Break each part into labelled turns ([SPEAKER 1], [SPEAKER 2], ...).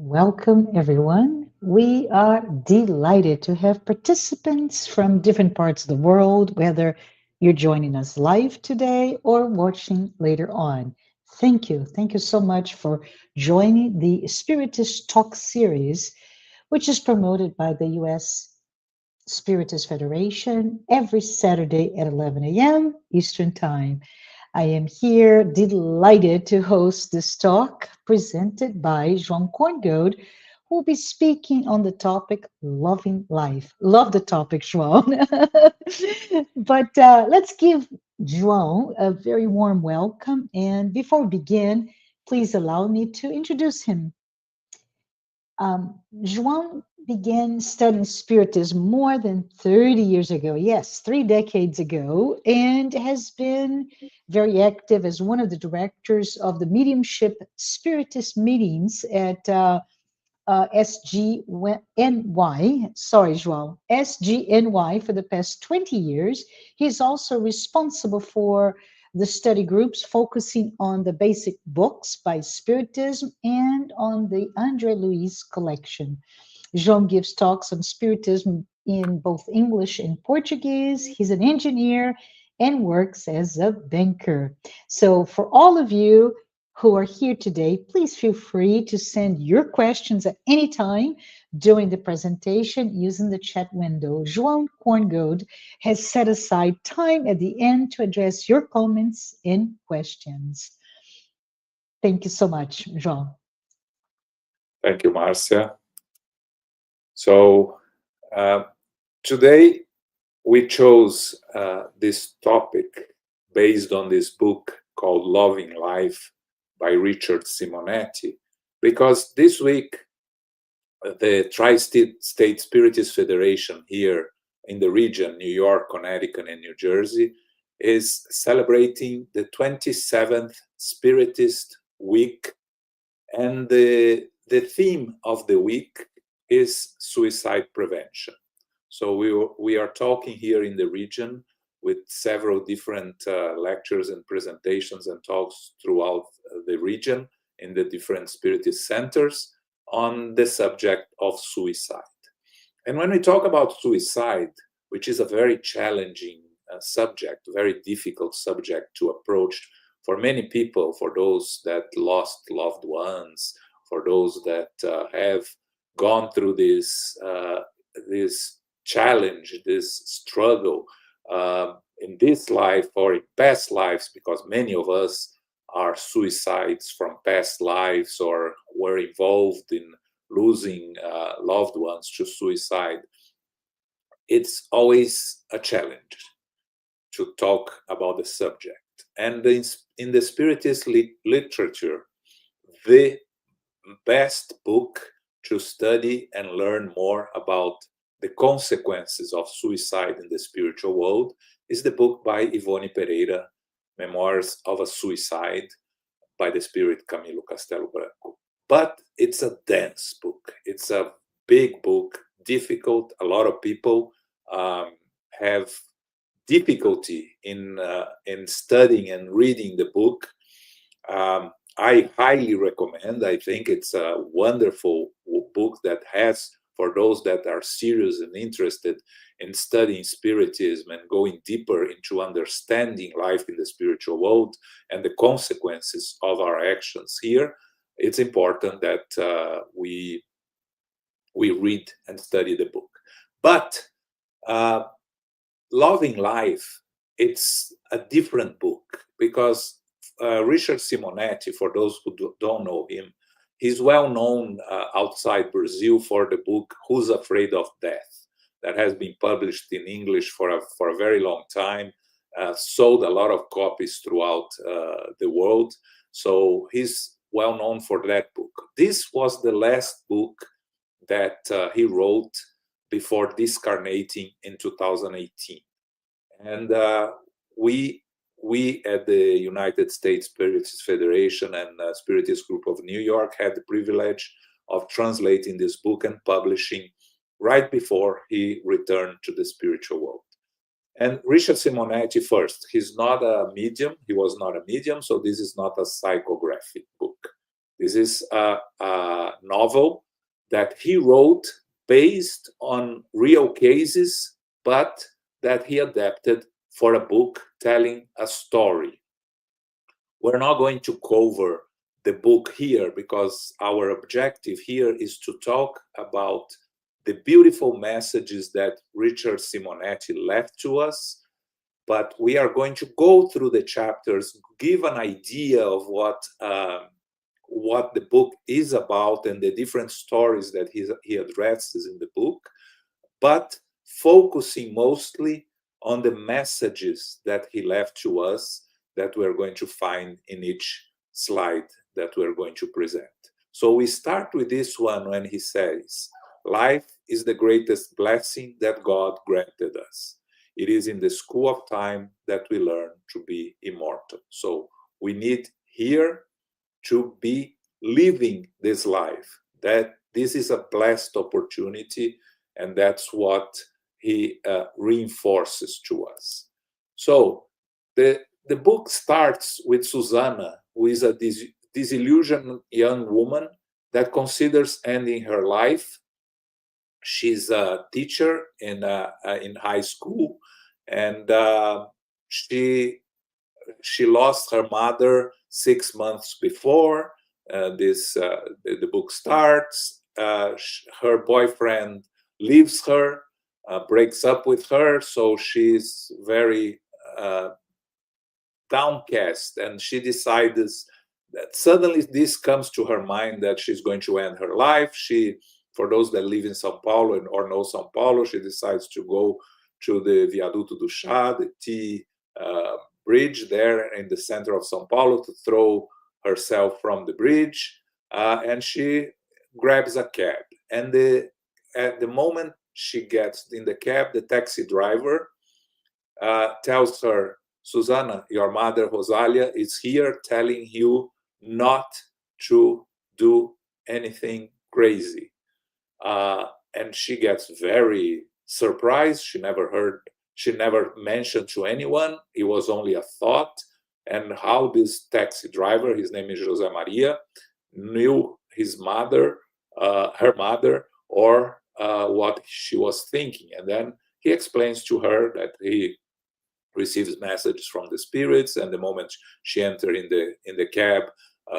[SPEAKER 1] Welcome, everyone. We are delighted to have participants from different parts of the world, whether you're joining us live today or watching later on. Thank you. Thank you so much for joining the Spiritist Talk series, which is promoted by the U.S. Spiritist Federation every Saturday at 11 a.m. Eastern Time. I am here delighted to host this talk presented by João Korngold, who will be speaking on the topic loving life. Love the topic, João. But let's give João a very warm welcome. And before we begin, please allow me to introduce him. João began studying Spiritism more than 30 years ago. Yes, 3 decades ago, and has been very active as one of the directors of the mediumship Spiritist meetings at SGNY. Sorry, João, SGNY for the past 20 years. He's also responsible for the study groups focusing on the basic books by Spiritism and on the Andre Luiz Collection. João gives talks on Spiritism in both English and Portuguese. He's an engineer and works as a banker. So, for all of you who are here today, please feel free to send your questions at any time during the presentation using the chat window. João Korngold has set aside time at the end to address your comments and questions. Thank you so much, João.
[SPEAKER 2] Thank you, Marcia. So today we chose this topic based on this book called Loving Life by Richard Simonetti, because this week the Tri-State Spiritist Federation here in the region, New York, Connecticut, and New Jersey, is celebrating the 27th Spiritist Week, and the theme of the week is suicide prevention. So we are talking here in the region with several different lectures and presentations and talks throughout the region in the different Spiritist centers on the subject of suicide. And when we talk about suicide, which is a very challenging subject, very difficult subject to approach for many people, for those that lost loved ones, for those that have gone through this challenge, this struggle in this life or in past lives, because many of us are suicides from past lives or were involved in losing loved ones to suicide. It's always a challenge to talk about the subject. And in the Spiritist literature, the best book to study and learn more about the consequences of suicide in the spiritual world is the book by Ivone Pereira, Memoirs of a Suicide, by the Spirit Camilo Castelo Branco. But it's a dense book. It's a big book, difficult. A lot of people have difficulty in studying and reading the book. I highly recommend. I think it's a wonderful book that has, for those that are serious and interested in studying Spiritism and going deeper into understanding life in the spiritual world and the consequences of our actions here, it's important that we read and study the book. But Loving Life, it's a different book, because Richard Simonetti, for those who don't know him, he's well known outside Brazil for the book Who's Afraid of Death, that has been published in English for a very long time, sold a lot of copies throughout the world. So he's well known for that book. This was the last book that he wrote before discarnating in 2018. And we at the United States Spiritist Federation and Spiritist Group of New York had the privilege of translating this book and publishing right before he returned to the spiritual world. And Richard Simonetti, first, he's not a medium. He was not a medium, so this is not a psychographic book. This is a novel that he wrote based on real cases, but that he adapted for a book telling a story. We're not going to cover the book here because our objective here is to talk about the beautiful messages that Richard Simonetti left to us. But we are going to go through the chapters, give an idea of what the book is about and the different stories that he addresses in the book, but focusing mostly on the messages that he left to us that we're going to find in each slide that we're going to present. So we start with this one when he says, life is the greatest blessing that God granted us. It is in the school of time that we learn to be immortal. So we need here to be living this life, that this is a blessed opportunity, and that's what he reinforces to us. So the book starts with Susanna, who is a disillusioned young woman that considers ending her life. She's a teacher in high school, and she lost her mother 6 months before the book starts. Her boyfriend leaves her, breaks up with her, so she's very downcast, and she decides that suddenly this comes to her mind that she's going to end her life. For those that live in São Paulo or know São Paulo, she decides to go to the Viaduto do Chá, the T bridge there in the center of São Paulo, to throw herself from the bridge, and she grabs a cab. And at the moment she gets in the cab, the taxi driver tells her, Susanna, your mother Rosalia is here telling you not to do anything crazy. And she gets very surprised. She never mentioned to anyone. It was only a thought. And how this taxi driver, his name is José Maria, knew his mother, her mother, or what she was thinking. And then he explains to her that he receives messages from the spirits, and the moment she entered in the cab,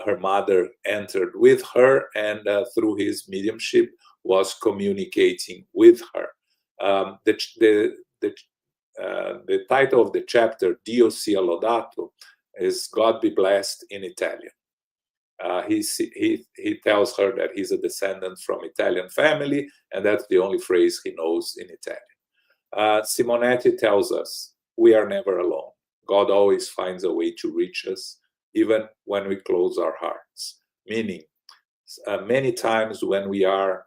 [SPEAKER 2] her mother entered with her, and through his mediumship was communicating with her. The title of the chapter, Dio sia lodato, is God be blessed in Italian. He tells her that he's a descendant from Italian family, and that's the only phrase he knows in Italian. Simonetti tells us, we are never alone. God always finds a way to reach us, even when we close our hearts. Meaning, many times when we are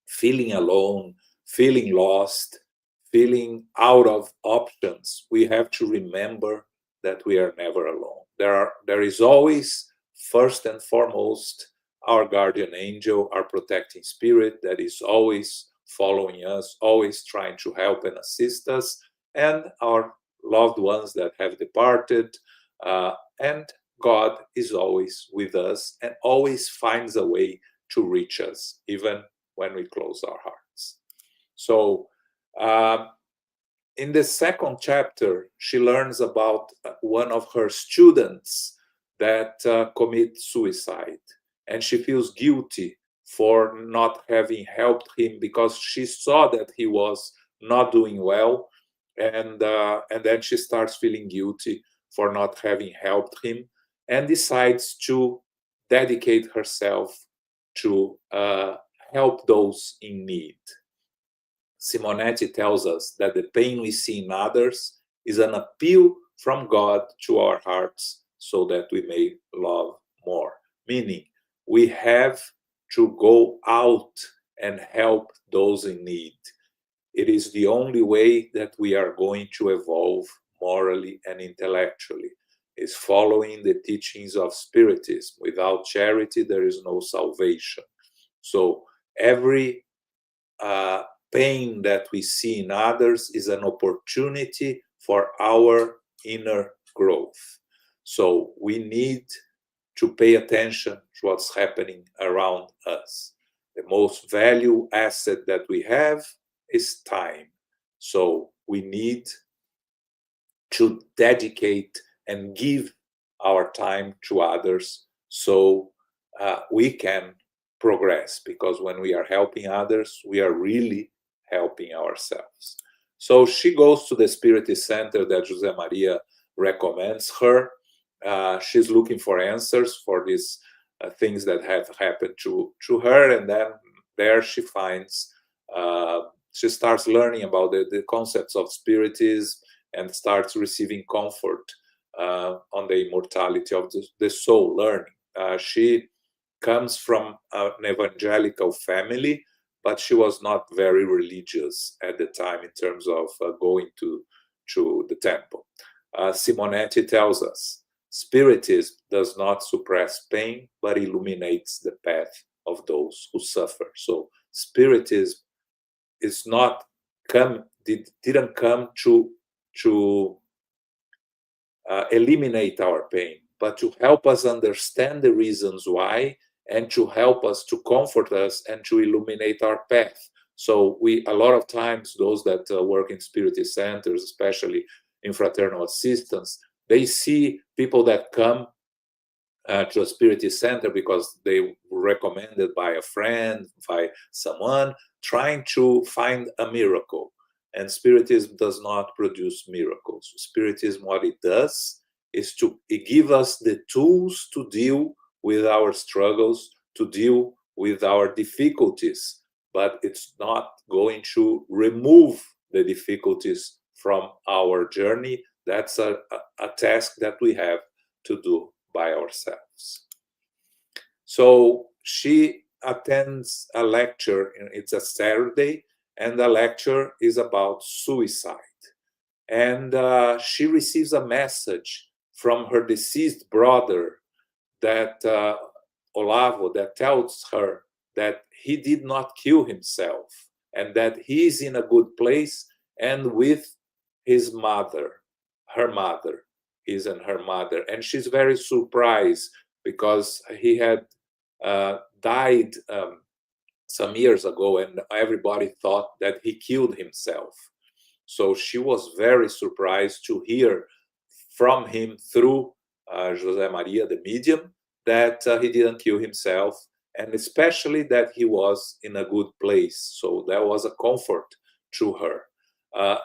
[SPEAKER 2] feeling alone, feeling lost, feeling out of options, we have to remember that we are never alone. There is always, first and foremost, our guardian angel, our protecting spirit that is always following us, always trying to help and assist us, and our loved ones that have departed. And God is always with us and always finds a way to reach us, even when we close our hearts. So in the second chapter, she learns about one of her students that commit suicide, and she feels guilty for not having helped him because she saw that he was not doing well, and then she starts feeling guilty for not having helped him, and decides to dedicate herself to help those in need. Simonetti tells us that the pain we see in others is an appeal from God to our hearts so that we may love more. Meaning, we have to go out and help those in need. It is the only way that we are going to evolve morally and intellectually, is following the teachings of Spiritism. Without charity, there is no salvation. So every pain that we see in others is an opportunity for our inner growth. So we need to pay attention to what's happening around us. The most valuable asset that we have is time. So we need to dedicate and give our time to others so we can progress, because when we are helping others, we are really helping ourselves. So she goes to the Spiritist Center that José Maria recommends her. She's looking for answers for these things that have happened to her, and then there she finds, she starts learning about the concepts of Spiritism and starts receiving comfort on the immortality of the soul, learning. She comes from an evangelical family, but she was not very religious at the time in terms of going to the temple. Simonetti tells us, Spiritism does not suppress pain, but illuminates the path of those who suffer. So Spiritism is not didn't come to eliminate our pain, but to help us understand the reasons why, and to help us, to comfort us, and to illuminate our path. So a lot of times, those that work in Spiritist centers, especially in fraternal assistance, they see people that come to a Spiritist center because they were recommended by a friend, by someone, trying to find a miracle. And Spiritism does not produce miracles. Spiritism, what it does is it gives us the tools to deal with our struggles, to deal with our difficulties, but it's not going to remove the difficulties from our journey. That's a task that we have to do by ourselves. So she attends a lecture, it's a Saturday, and the lecture is about suicide. And she receives a message from her deceased brother, that Olavo, that tells her that he did not kill himself, and that he is in a good place and with his mother, her mother. He's and her mother. And she's very surprised because he had died some years ago, and everybody thought that he killed himself. So she was very surprised to hear from him through José Maria, the medium, that he didn't kill himself, and especially that he was in a good place. So that was a comfort to her.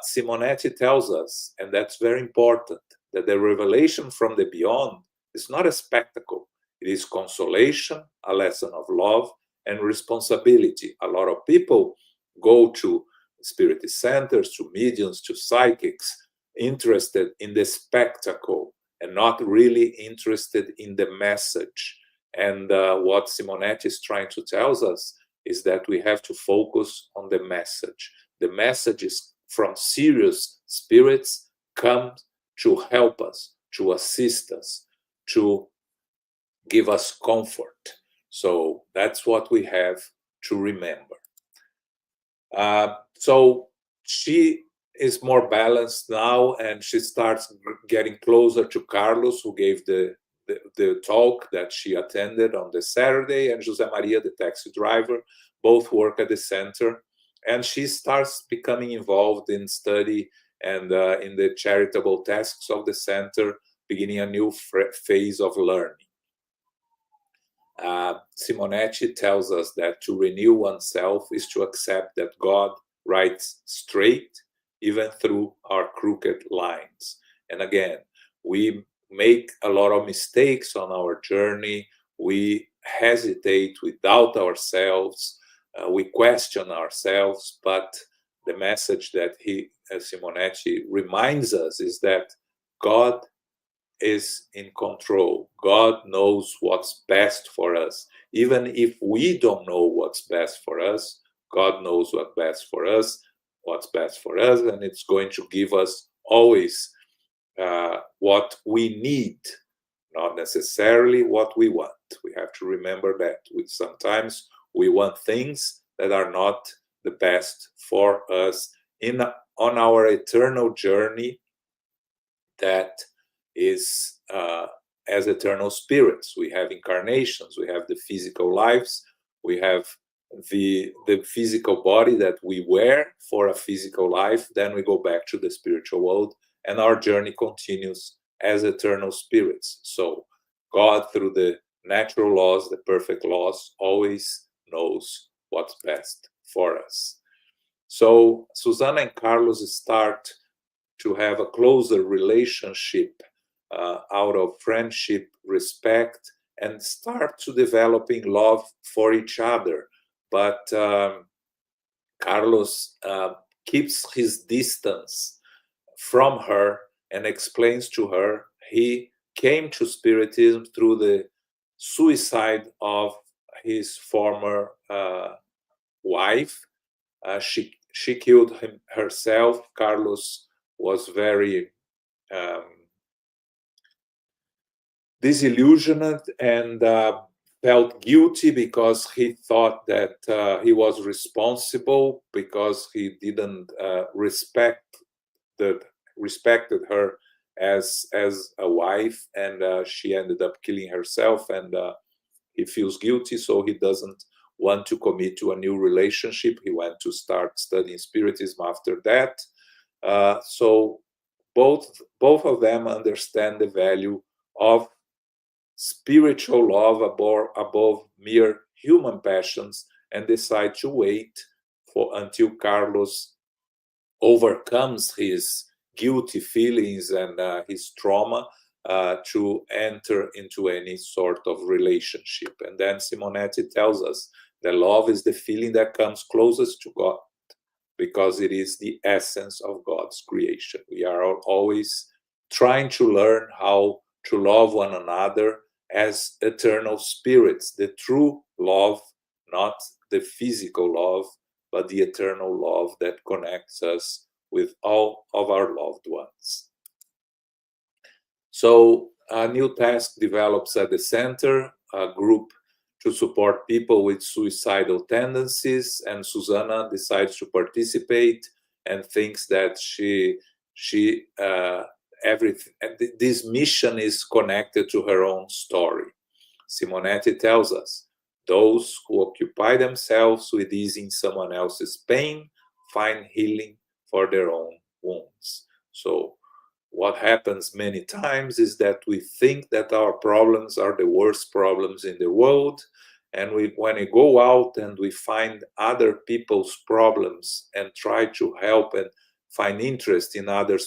[SPEAKER 2] Simonetti tells us, and that's very important, that the revelation from the beyond is not a spectacle. It is consolation, a lesson of love, and responsibility. A lot of people go to Spiritist centers, to mediums, to psychics, interested in the spectacle and not really interested in the message. And what Simonetti is trying to tell us is that we have to focus on the message. The message is from serious spirits, come to help us, to assist us, to give us comfort. So that's what we have to remember. So she is more balanced now, and she starts getting closer to Carlos, who gave the talk that she attended on the Saturday, and José Maria, the taxi driver, both work at the center. And she starts becoming involved in study and in the charitable tasks of the center, beginning a new phase of learning. Simonetti tells us that to renew oneself is to accept that God writes straight, even through our crooked lines. And again, we make a lot of mistakes on our journey. We hesitate, we doubt ourselves, we question ourselves, but the message that Simonetti reminds us is that God is in control. God knows what's best for us. Even if we don't know what's best for us, God knows what's best for us, and it's going to give us always what we need, not necessarily what we want. We have to remember that. Sometimes we want things that are not the best for us on our eternal journey that is as eternal spirits. We have incarnations, we have the physical lives, we have the physical body that we wear for a physical life, then we go back to the spiritual world, and our journey continues as eternal spirits. So God, through the natural laws, the perfect laws, always knows what's best for us. So Susana and Carlos start to have a closer relationship out of friendship, respect, and start to developing love for each other. But Carlos keeps his distance from her and explains to her he came to Spiritism through the suicide of his former wife. She killed herself. Carlos was very disillusioned and felt guilty because he thought that he was responsible because he didn't respected her as a wife, and she ended up killing herself, and he feels guilty, so he doesn't want to commit to a new relationship. He went to start studying Spiritism after that. So both of them understand the value of spiritual love above mere human passions, and decide to wait until Carlos overcomes his guilty feelings and his trauma to enter into any sort of relationship. And then Simonetti tells us that love is the feeling that comes closest to God, because it is the essence of God's creation. We are always trying to learn how to love one another as eternal spirits, the true love, not the physical love, but the eternal love that connects us with all of our loved ones. So a new task develops at the center, a group to support people with suicidal tendencies, and Susana decides to participate and thinks that this mission is connected to her own story. Simonetti tells us, those who occupy themselves with easing someone else's pain find healing for their own wounds. So what happens many times is that we think that our problems are the worst problems in the world, and when we go out and we find other people's problems and try to help and find interest in other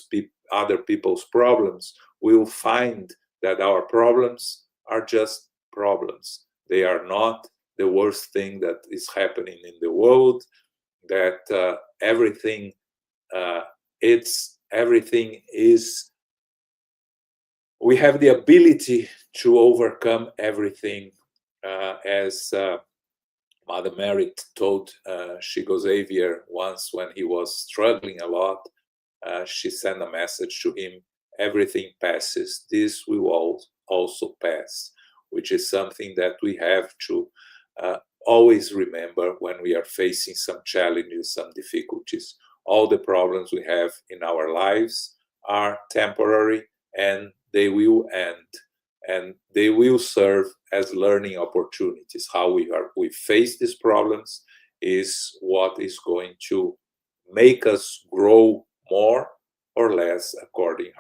[SPEAKER 2] people's problems, we'll find that our problems are just problems. They are not the worst thing that is happening in the world, that everything is, we have the ability to overcome everything, as Mother Mary told Chico Xavier once when he was struggling a lot. She sent a message to him, everything passes, this will also pass, which is something that we have to always remember when we are facing some challenges, some difficulties. All the problems we have in our lives are temporary, and they will end, and they will serve as learning opportunities. How we face these problems is what is going to make us grow more or less according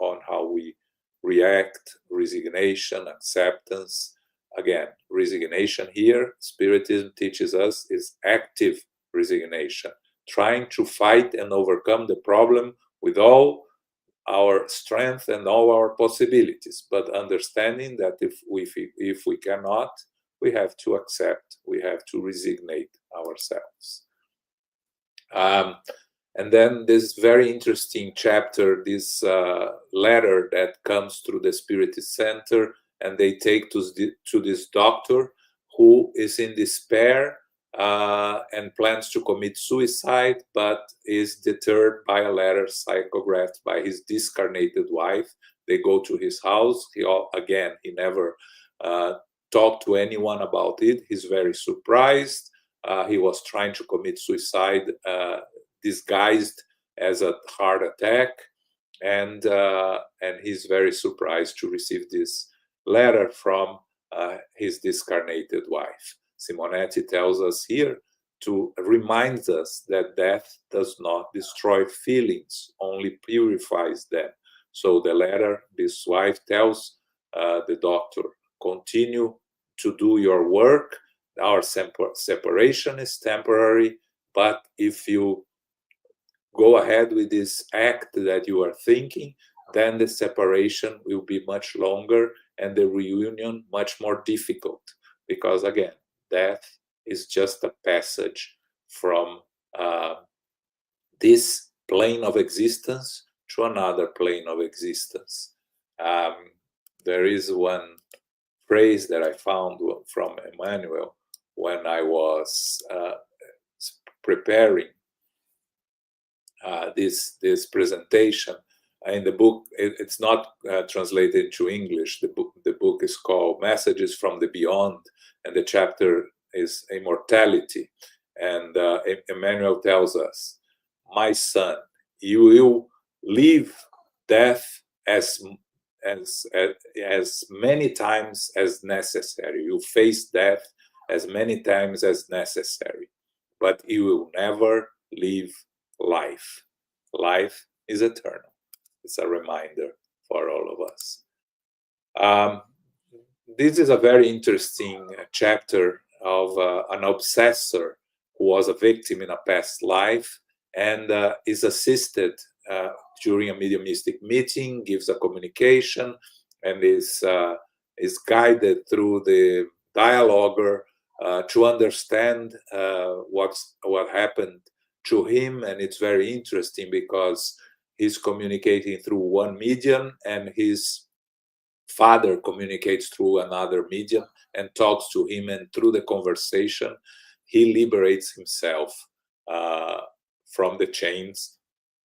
[SPEAKER 2] on how we react. Resignation, acceptance. Again, resignation here, Spiritism teaches us, is active resignation, trying to fight and overcome the problem with all our strength and all our possibilities, but understanding that if we cannot, we have to accept, we have to resignate ourselves. And then this very interesting chapter, this letter that comes through the Spiritist Center, and they take to this doctor who is in despair and plans to commit suicide, but is deterred by a letter psychographed by his discarnated wife. They go to his house. He never talked to anyone about it. He's very surprised. He was trying to commit suicide disguised as a heart attack, and he's very surprised to receive this letter from his discarnated wife. Simonetti tells us here to remind us that death does not destroy feelings, only purifies them. So the letter, this wife tells the doctor, continue to do your work. Our separation is temporary, but if you go ahead with this act that you are thinking, then the separation will be much longer and the reunion much more difficult. Because again, death is just a passage from this plane of existence to another plane of existence. There is one phrase that I found from Emmanuel when I was preparing this presentation. In the book, it's not translated into English. The book is called Messages from the Beyond, and the chapter is Immortality. And Emmanuel tells us, my son, you will leave death as many times as necessary. You face death as many times as necessary, but you will never leave life. Life is eternal. It's a reminder for all of us. This is a very interesting chapter of an obsessor who was a victim in a past life and is assisted during a mediumistic meeting, gives a communication, and is guided through the dialoguer to understand what happened to him. And it's very interesting because he's communicating through one medium and his father communicates through another medium and talks to him, and through the conversation he liberates himself from the chains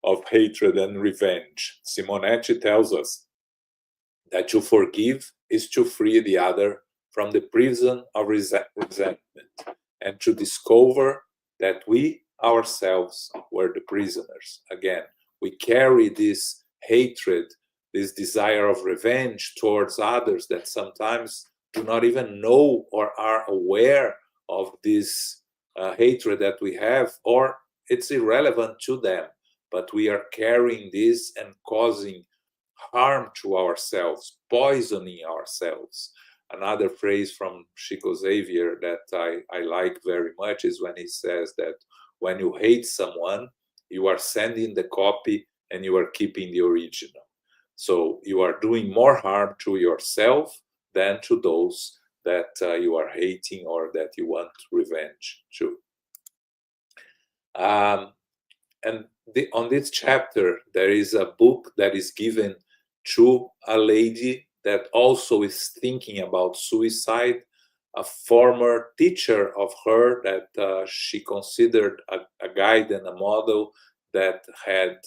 [SPEAKER 2] of hatred and revenge. Simonetti tells us that to forgive is to free the other from the prison of resentment and to discover that we ourselves were the prisoners. Again, we carry this hatred, this desire of revenge towards others that sometimes do not even know or are aware of this hatred that we have, or it's irrelevant to them, but we are carrying this and causing harm to ourselves, poisoning ourselves. Another phrase from Chico Xavier that I like very much is when he says that when you hate someone, you are sending the copy and you are keeping the original. So you are doing more harm to yourself than to those that you are hating or that you want revenge to. And on this chapter, there is a book that is given to a lady that also is thinking about suicide, a former teacher of her that she considered a guide and a model that had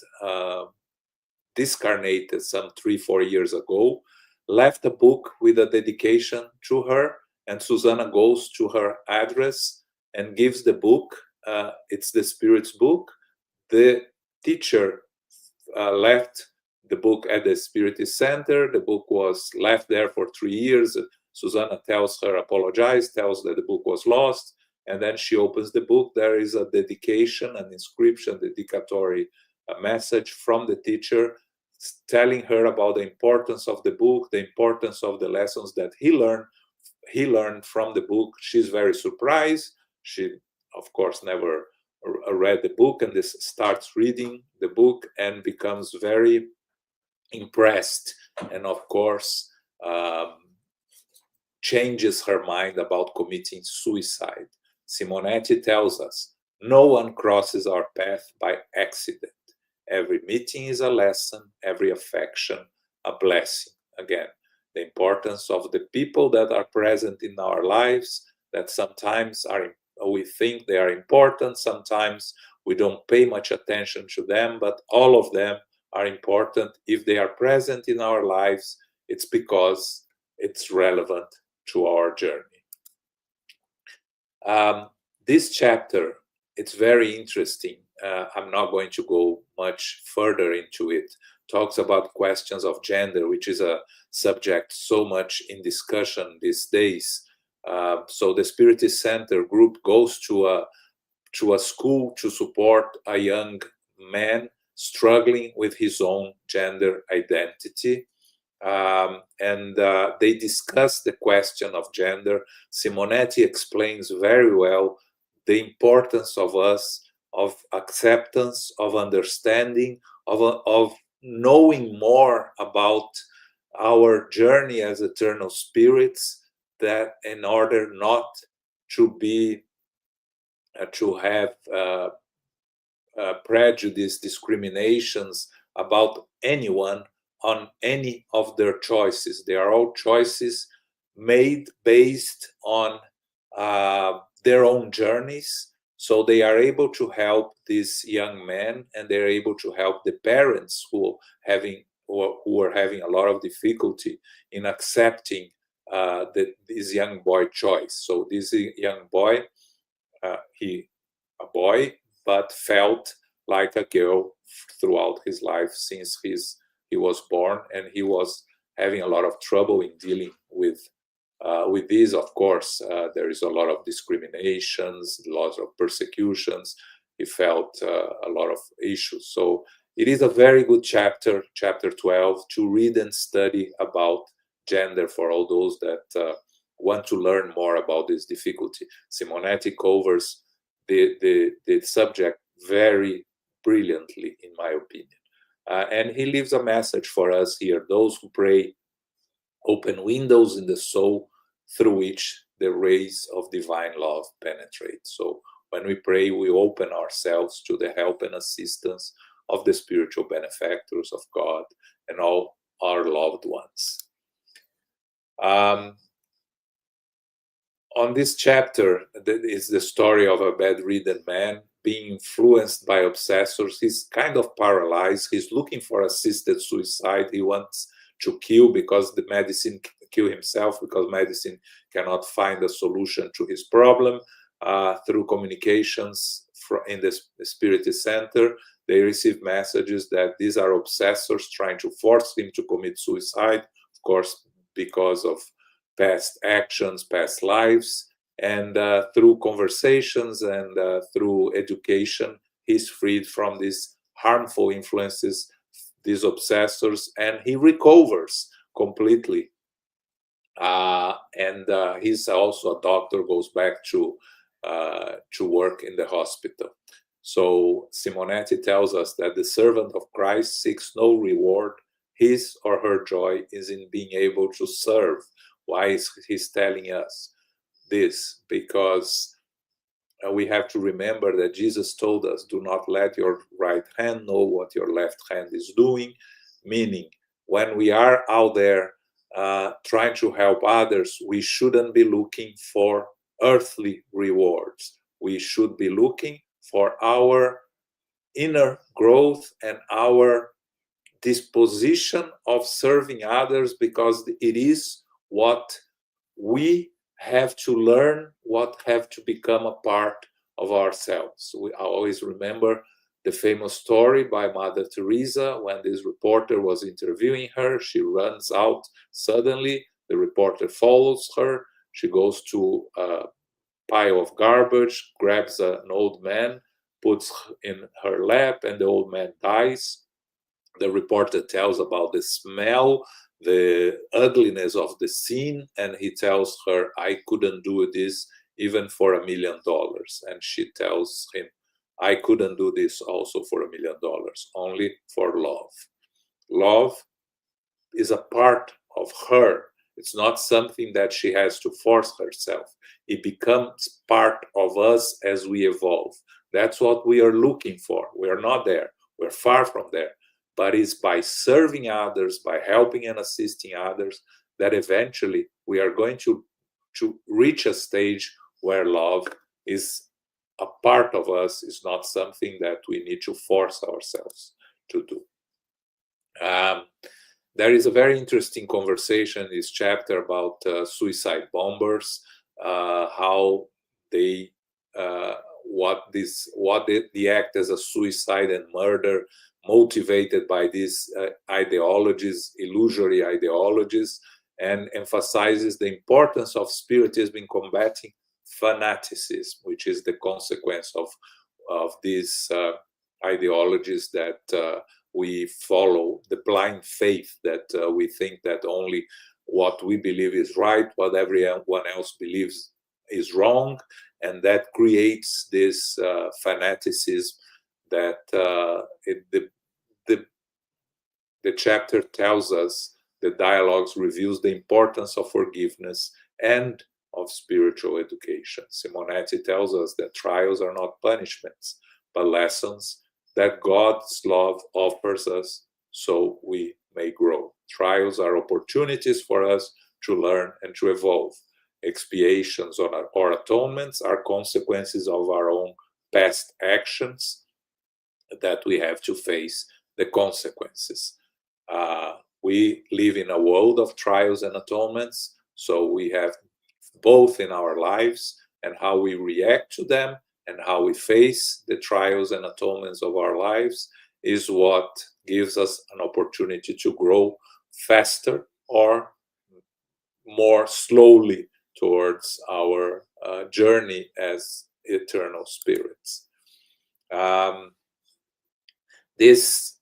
[SPEAKER 2] discarnated some 3-4 years ago, left a book with a dedication to her, and Susanna goes to her address and gives the book. It's the Spirit's book. The teacher left the book at the Spiritist Center. The book was left there for 3 years. Susanna tells her, apologizes, tells that the book was lost, and then she opens the book. There is a dedication, an inscription, dedicatory message from the teacher telling her about the importance of the book, the importance of the lessons that he learned from the book. She's very surprised. She, of course, never read the book, and this starts reading the book and becomes very impressed, and of course changes her mind about committing suicide. Simonetti tells us, no one crosses our path by accident. Every meeting is a lesson, every affection a blessing. Again, the importance of the people that are present in our lives, that sometimes we think they are important, sometimes we don't pay much attention to them, but all of them are important. If they are present in our lives, it's because it's relevant to our journey. This chapter, it's very interesting. I'm not going to go much further into it. talks about questions of gender, which is a subject so much in discussion these days. So the Spiritist Center group goes to a school to support a young man struggling with his own gender identity. And they discuss the question of gender. Simonetti explains very well the importance of us, of acceptance, of understanding, of knowing more about our journey as eternal spirits, that in order not to be to have prejudice, discriminations about anyone on any of their choices. They are all choices made based on their own journeys. So they are able to help these young men, and they're able to help the parents who are having a lot of difficulty in accepting this young boy choice. So this young boy, a boy, but felt like a girl throughout his life since he was born, and he was having a lot of trouble in dealing with this. Of course, there is a lot of discriminations, lots of persecutions. He felt a lot of issues. So it is a very good chapter 12, to read and study about gender for all those that want to learn more about this difficulty. Simonetti covers the subject very brilliantly, in my opinion. And he leaves a message for us here. Those who pray open windows in the soul through which the rays of divine love penetrate. So when we pray, we open ourselves to the help and assistance of the spiritual benefactors of God and all our loved ones. On this chapter, that is the story of a bedridden man being influenced by obsessors. He's kind of paralyzed. He's looking for assisted suicide. He wants to kill because the medicine kill himself, because medicine cannot find a solution to his problem. Through communications in the Spiritist Center, they receive messages that these are obsessors trying to force him to commit suicide, of course, because of past actions, past lives. And through conversations and through education, he's freed from these harmful influences, these obsessors, and he recovers completely. And he's also a doctor, goes back to work in the hospital. So Simonetti tells us that the servant of Christ seeks no reward. His or her joy is in being able to serve. Why is he telling us this? Because we have to remember that Jesus told us, do not let your right hand know what your left hand is doing. Meaning, when we are out there trying to help others, we shouldn't be looking for earthly rewards. We should be looking for our inner growth and our disposition of serving others, because it is what we have to learn, what have to become a part of ourselves. I always remember the famous story by Mother Teresa. When this reporter was interviewing her, she runs out suddenly. The reporter follows her. She goes to a pile of garbage, grabs an old man, puts in her lap, and the old man dies. The reporter tells about the smell, the ugliness of the scene, and he tells her, I couldn't do this even for $1 million. And she tells him, I couldn't do this also for $1 million, only for love. Love is a part of her. It's not something that she has to force herself. It becomes part of us as we evolve. That's what we are looking for. We are not there. We're far from there. But it's by serving others, by helping and assisting others, that eventually we are going to reach a stage where love is a part of us, is not something that we need to force ourselves to do. There is a very interesting conversation in this chapter about suicide bombers, how they the act as a suicide and murder motivated by these ideologies, illusory ideologies, and emphasizes the importance of Spiritism in combating fanaticism, which is the consequence of these ideologies that we follow, the blind faith that we think that only what we believe is right, what everyone else believes is wrong, and that creates this fanaticism that the chapter tells us. The dialogues reveals the importance of forgiveness and of spiritual education. Simonetti tells us that trials are not punishments, but lessons that God's love offers us so we may grow. Trials are opportunities for us to learn and to evolve. Expiations or atonements are consequences of our own past actions that we have to face the consequences. We live in a world of trials and atonements, so we have both in our lives, and how we react to them and how we face the trials and atonements of our lives is what gives us an opportunity to grow faster or more slowly towards our journey as eternal spirits. This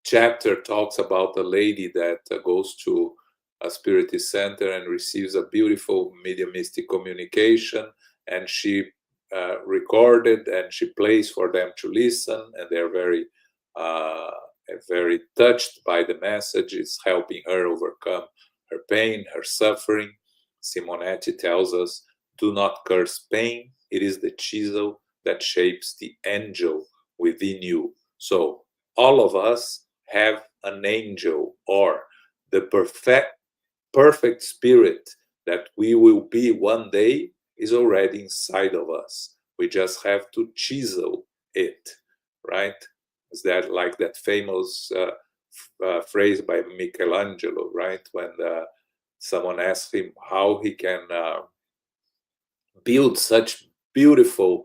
[SPEAKER 2] chapter talks about a lady that goes to a Spiritist center and receives a beautiful mediumistic communication, and she recorded and she plays for them to listen, and they're very touched by the message. It's helping her overcome her pain, her suffering. Simonetti tells us, do not curse pain. It is the chisel that shapes the angel within you. So all of us have an angel, or the perfect spirit that we will be one day is already inside of us. We just have to chisel it, right? Is that like that famous phrase by Michelangelo, right? When someone asked him how he can build such beautiful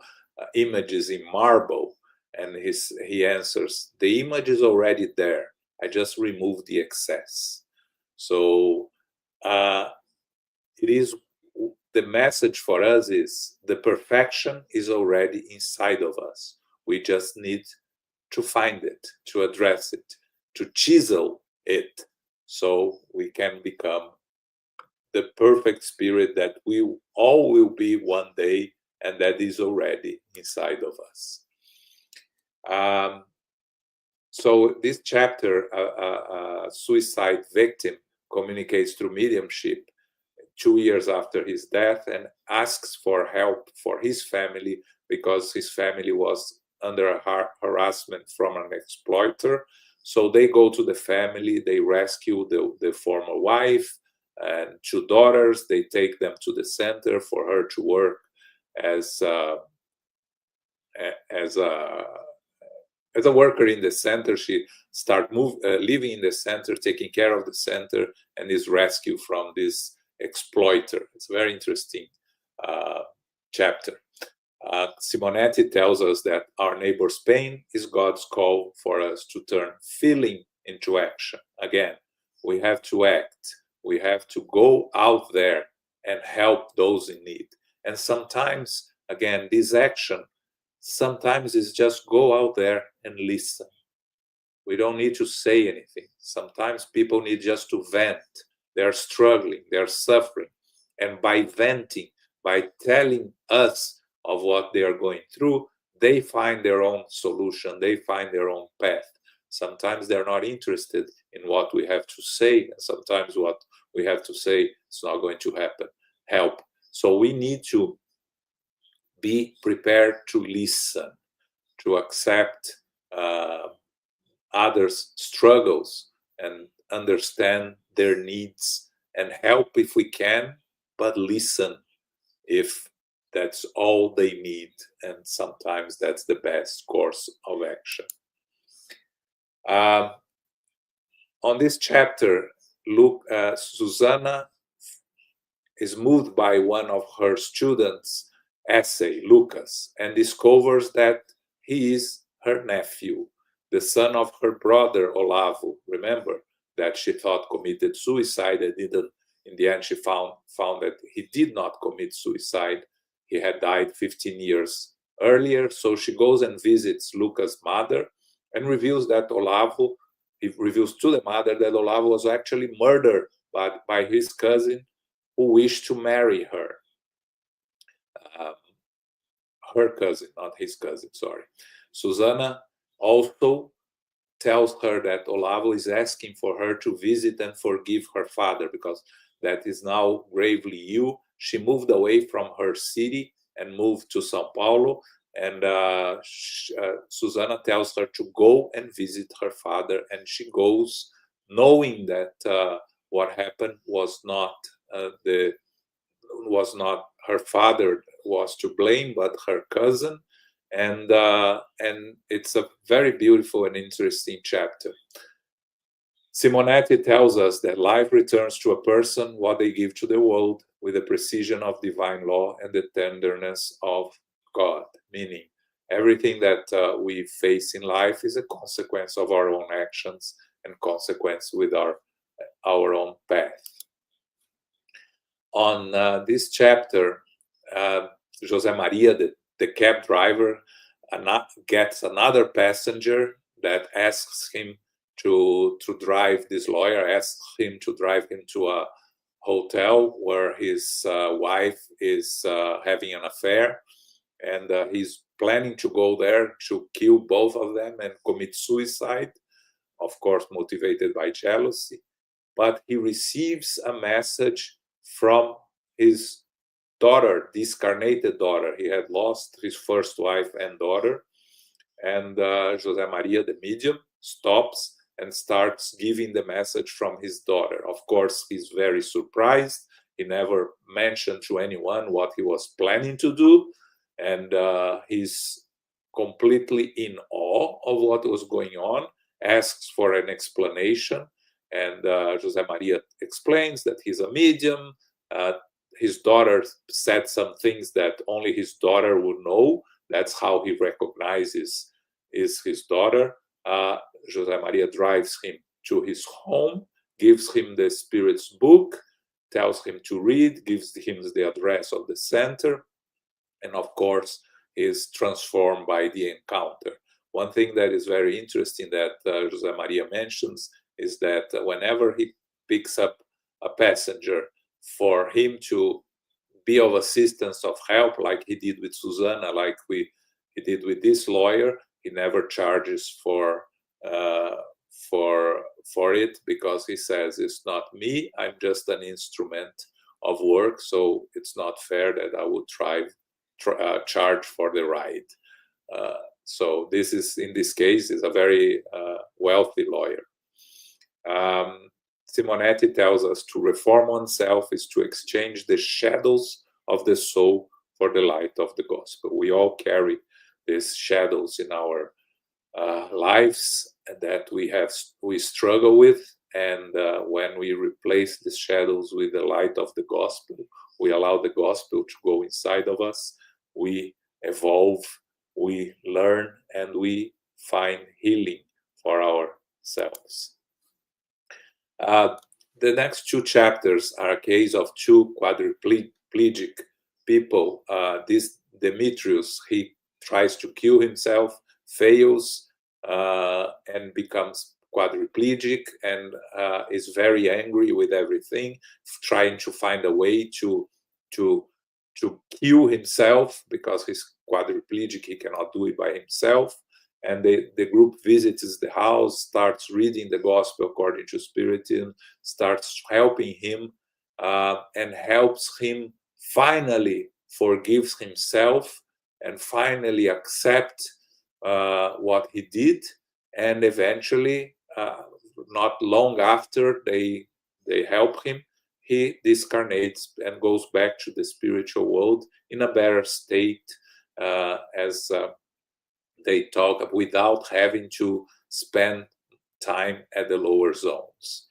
[SPEAKER 2] images in marble, and he answers, the image is already there. I just remove the excess. So it is, the message for us is the perfection is already inside of us. We just need to find it, to address it, to chisel it, so we can become the perfect spirit that we all will be one day, and that is already inside of us. So this chapter, a suicide victim communicates through mediumship 2 years after his death and asks for help for his family, because his family was under a harassment from an exploiter. So they go to the family, they rescue the former wife and 2 daughters. They take them to the center for her to work as a worker in the center. She starts living in the center, taking care of the center, and is rescued from this exploiter. It's a very interesting chapter. Simonetti tells us that our neighbor's pain is God's call for us to turn feeling into action. Again, we have to act. We have to go out there and help those in need. And sometimes, again, this action sometimes is just go out there and listen. We don't need to say anything. Sometimes people need just to vent. They're struggling, they're suffering. And by venting, by telling us of what they are going through, they find their own solution, they find their own path. Sometimes they're not interested in what we have to say, and sometimes what we have to say is not going to help. So we need to be prepared to listen, to accept others' struggles and understand their needs and help if we can, but listen if that's all they need, and sometimes that's the best course of action. On this chapter, Susanna is moved by one of her students' essay, Lucas, and discovers that he is her nephew. the son of her brother Olavo, remember, that she thought committed suicide and didn't. In the end, she found that he did not commit suicide. He had died 15 years earlier. So she goes and visits Luca's mother and reveals that Olavo, he reveals to the mother that Olavo was actually murdered by his cousin who wished to marry her. Her cousin, not his cousin, sorry. Susana also tells her that Olavo is asking for her to visit and forgive her father because that is now gravely ill. She moved away from her city and moved to Sao Paulo, and Susana tells her to go and visit her father, and she goes knowing that what happened was not her father was to blame, but her cousin, and it's a very beautiful and interesting chapter. Simonetti tells us that life returns to a person what they give to the world with the precision of divine law and the tenderness of God, meaning everything that we face in life is a consequence of our own actions and consequence with our own path. On this chapter, José Maria, the cab driver, gets another passenger that asks him to drive this lawyer, asks him to drive him to a hotel where his wife is having an affair, and he's planning to go there to kill both of them and commit suicide, of course motivated by jealousy. But he receives a message from his daughter, discarnated daughter. He had lost his first wife and daughter, and José Maria, the medium, stops and starts giving the message from his daughter. Of course, he's very surprised. He never mentioned to anyone what he was planning to do, and he's completely in awe of what was going on, asks for an explanation, and José Maria explains that he's a medium. His daughter said some things that only his daughter would know. That's how he recognizes is his daughter. José Maria drives him to his home, gives him the spirit's book, tells him to read, gives him the address of the center, and of course is transformed by the encounter. One thing that is very interesting that José Maria mentions is that whenever he picks up a passenger, for him to be of assistance, of help, like he did with Susana, like he did with this lawyer, he never charges for it, because he says, it's not me, I'm just an instrument of work, so it's not fair that I would charge for the ride. So this is, in this case, is a very wealthy lawyer. Simonetti tells us to reform oneself is to exchange the shadows of the soul for the light of the gospel. We all carry these shadows in our lives that we struggle with, and when we replace the shadows with the light of the gospel, we allow the gospel to go inside of us, we evolve, we learn, and we find healing for ourselves. The next two chapters are a case of two quadriplegic people. This Demetrius, he tries to kill himself, fails, and becomes quadriplegic, and is very angry with everything, trying to find a way to kill himself, because he's quadriplegic, he cannot do it by himself. And the group visits the house, starts reading the gospel according to Spiritism, starts helping him, and helps him finally forgives himself and finally accept what he did. And eventually, not long after they help him, he discarnates and goes back to the spiritual world in a better state, as they talk, without having to spend time at the lower zones.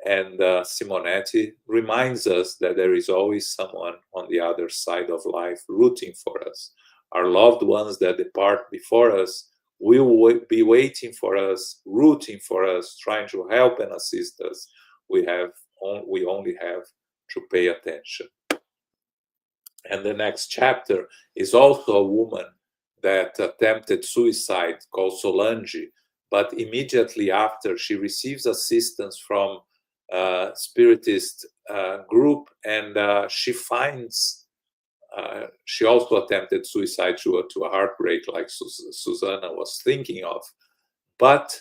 [SPEAKER 2] And Simonetti reminds us that there is always someone on the other side of life rooting for us. Our loved ones that depart before us will be waiting for us, rooting for us, trying to help and assist us. We only have to pay attention. And the next chapter is also a woman that attempted suicide called Solange, but immediately after she receives assistance from Spiritist group, and she finds she also attempted suicide to a heartbreak like Susanna was thinking of, but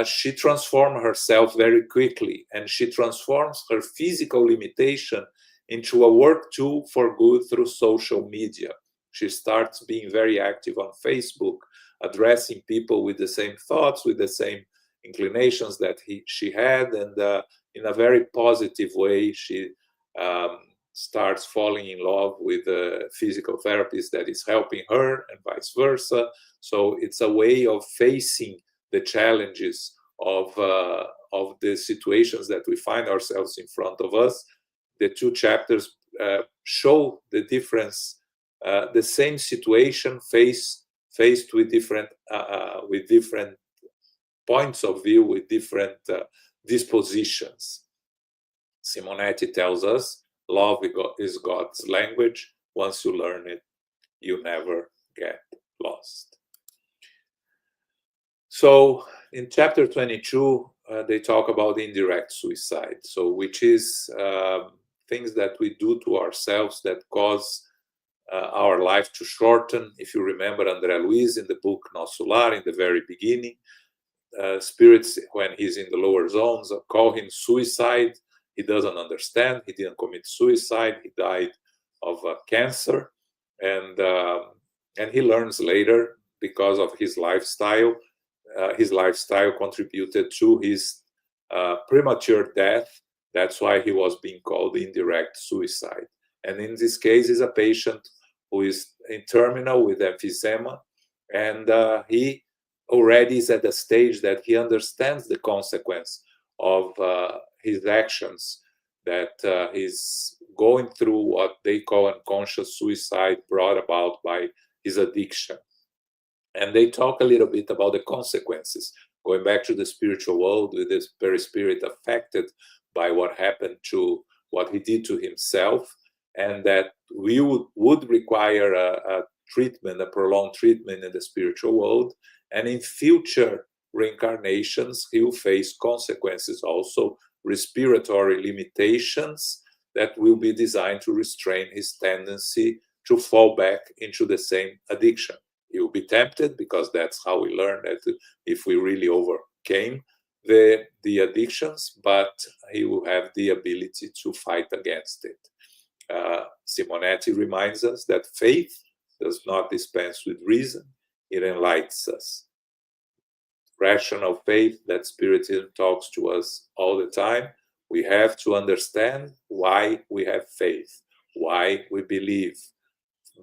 [SPEAKER 2] she transformed herself very quickly, and she transforms her physical limitation into a work tool for good through social media. She starts being very active on Facebook, addressing people with the same thoughts, with the same inclinations that she had, and in a very positive way, she starts falling in love with a physical therapist that is helping her, and vice versa. So it's a way of facing the challenges of the situations that we find ourselves in front of us. The two chapters show the difference, the same situation faced with different points of view, with different dispositions. Simonetti tells us, love is God's language. Once you learn it, you never get lost. So in chapter 22, they talk about indirect suicide, so which is things that we do to ourselves that cause our life to shorten. If you remember Andre Luiz in the book No Solar, in the very beginning, spirits, when he's in the lower zones, call him suicide. He doesn't understand. He didn't commit suicide. He died of cancer, and he learns later, because of his lifestyle. His lifestyle contributed to his premature death. That's why he was being called indirect suicide. And in this case, is a patient who is in terminal with emphysema, and he already is at a stage that he understands the consequence of his actions, that he's going through what they call unconscious suicide brought about by his addiction. And they talk a little bit about the consequences, going back to the spiritual world, with this very spirit affected by what happened to what he did to himself, and that we would require a treatment, a prolonged treatment in the spiritual world. And in future reincarnations, he will face consequences also, respiratory limitations that will be designed to restrain his tendency to fall back into the same addiction. He will be tempted, because that's how we learn that if we really overcame the addictions, but he will have the ability to fight against it. Simonetti reminds us that faith does not dispense with reason, it enlightens us. Rational faith that Spiritism talks to us all the time. We have to understand why we have faith, why we believe.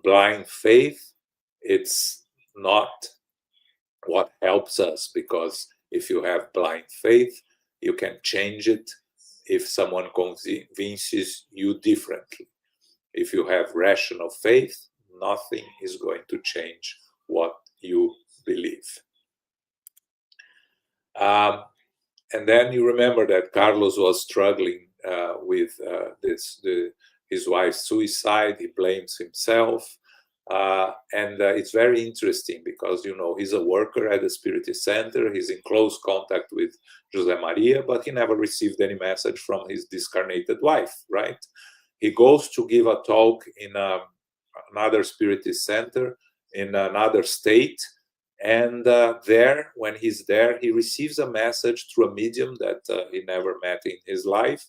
[SPEAKER 2] Blind faith, it's not what helps us, because if you have blind faith, you can change it if someone convinces you differently. If you have rational faith, nothing is going to change what you believe. And then you remember that Carlos was struggling with his wife's suicide. He blames himself. And it's very interesting, because, you know, he's a worker at the Spiritist Center. He's in close contact with José Maria, but he never received any message from his discarnated wife, right? He goes to give a talk in another Spiritist Center in another state. And there, when he's there, he receives a message through a medium that he never met in his life.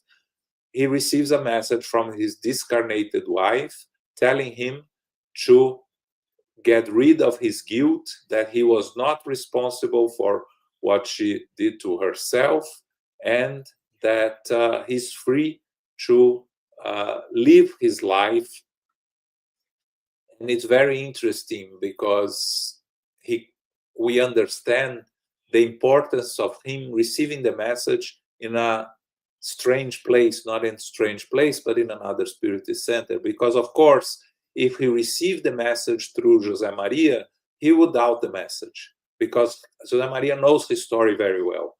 [SPEAKER 2] He receives a message from his discarnated wife telling him to get rid of his guilt, that he was not responsible for what she did to herself, and that he's free to live his life. And it's very interesting, because we understand the importance of him receiving the message in a strange place, not in a strange place, but in another Spiritist Center. Because, of course, if he received the message through José Maria, he would doubt the message. because Jose Maria knows his story very well.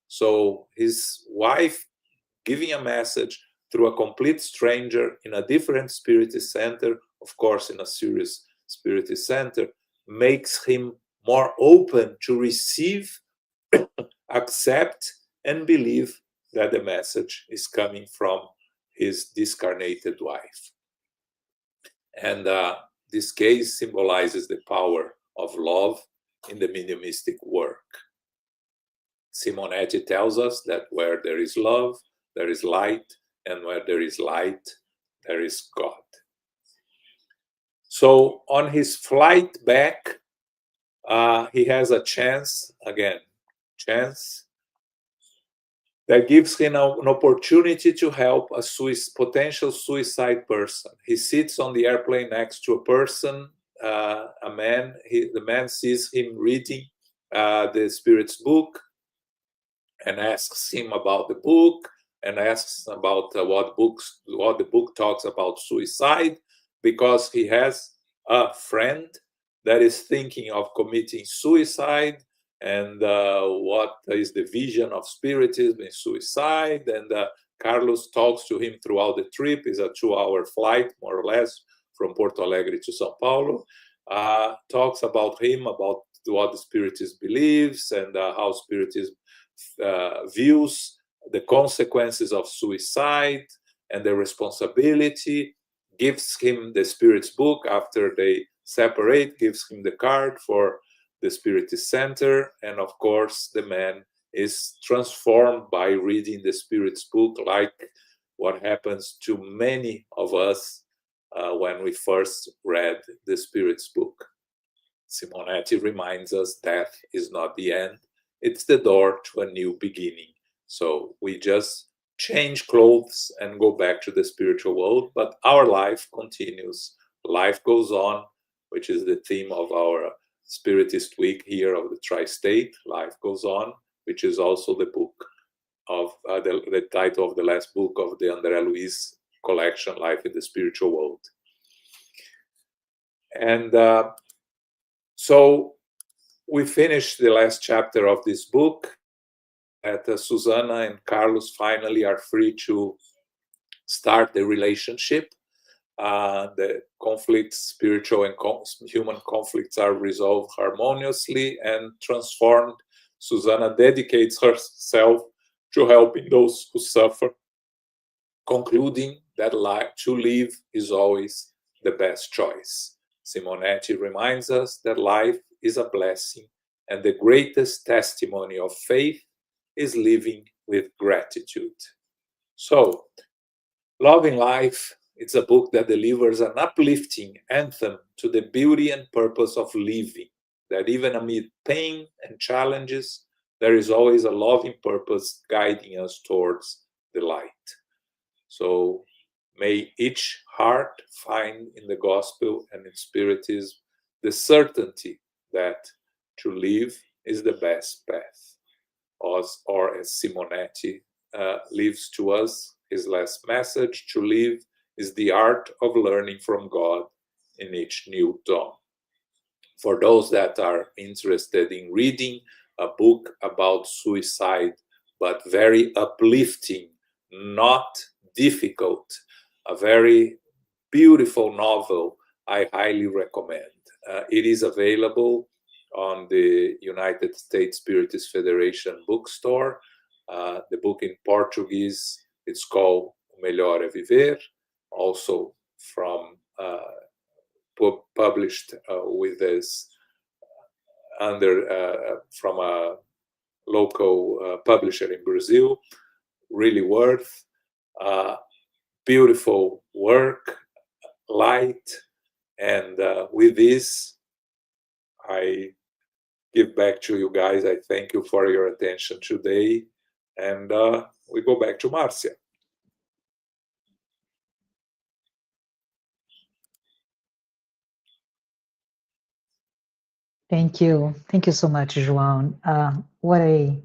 [SPEAKER 2] So his wife giving a message through a complete stranger in a different Spiritist center, of course, in a serious Spiritist center, makes him more open to receive, accept, and believe that the message is coming from his discarnated wife. And this case symbolizes the power of love in the mediumistic work. Simonetti tells us that where there is love, there is light, and where there is light, there is God. So on his flight back, he has a chance, again, chance, that gives him an opportunity to help a potential suicide person. He sits on the airplane next to a person, a man. The man sees him reading the Spirit's book and asks him about the book and asks about what the book talks about suicide, because he has a friend that is thinking of committing suicide, and what is the vision of Spiritism in suicide. And Carlos talks to him throughout the trip. It's a 2-hour flight, more or less, from Porto Alegre to Sao Paulo. Talks about him, about what the Spiritism believes, and how Spiritism views the consequences of suicide and the responsibility. Gives him the Spirit's book after they separate, gives him the card for the Spiritist Center, and of course the man is transformed by reading the Spirit's book, like what happens to many of us when we first read the Spirit's book. Simonetti reminds us death is not the end, it's the door to a new beginning. So we just change clothes and go back to the spiritual world, but our life continues. Life goes on, which is the theme of our Spiritist Week here of the Tri-State. Life Goes On, which is also the book of the title of the last book of the Andre Luiz Collection, Life in the Spiritual World. And so we finished the last chapter of this book. Susana and Carlos finally are free to start the relationship. The conflicts, spiritual and human conflicts, are resolved harmoniously and transformed. Susana dedicates herself to helping those who suffer, concluding that to live is always the best choice. Simonetti reminds us that life is a blessing, and the greatest testimony of faith is living with gratitude. So, Loving Life, it's a book that delivers an uplifting anthem to the beauty and purpose of living, that even amid pain and challenges, there is always a loving purpose guiding us towards the light. So may each heart find in the gospel and in Spiritism the certainty that to live is the best path. Or as Simonetti leaves to us his last message, to live is the art of learning from God in each new dawn. For those that are interested in reading a book about suicide, but very uplifting, not difficult, a very beautiful novel, I highly recommend. It is available on the United States Spiritist Federation bookstore. The book in Portuguese, it's called O Melhor é Viver, also from published with this from a local publisher in Brazil. Really worth. Beautiful work, light, and with this, I give back to you guys. I thank you for your attention today, and we go back to Marcia.
[SPEAKER 1] Thank you. Thank you so much, João. What a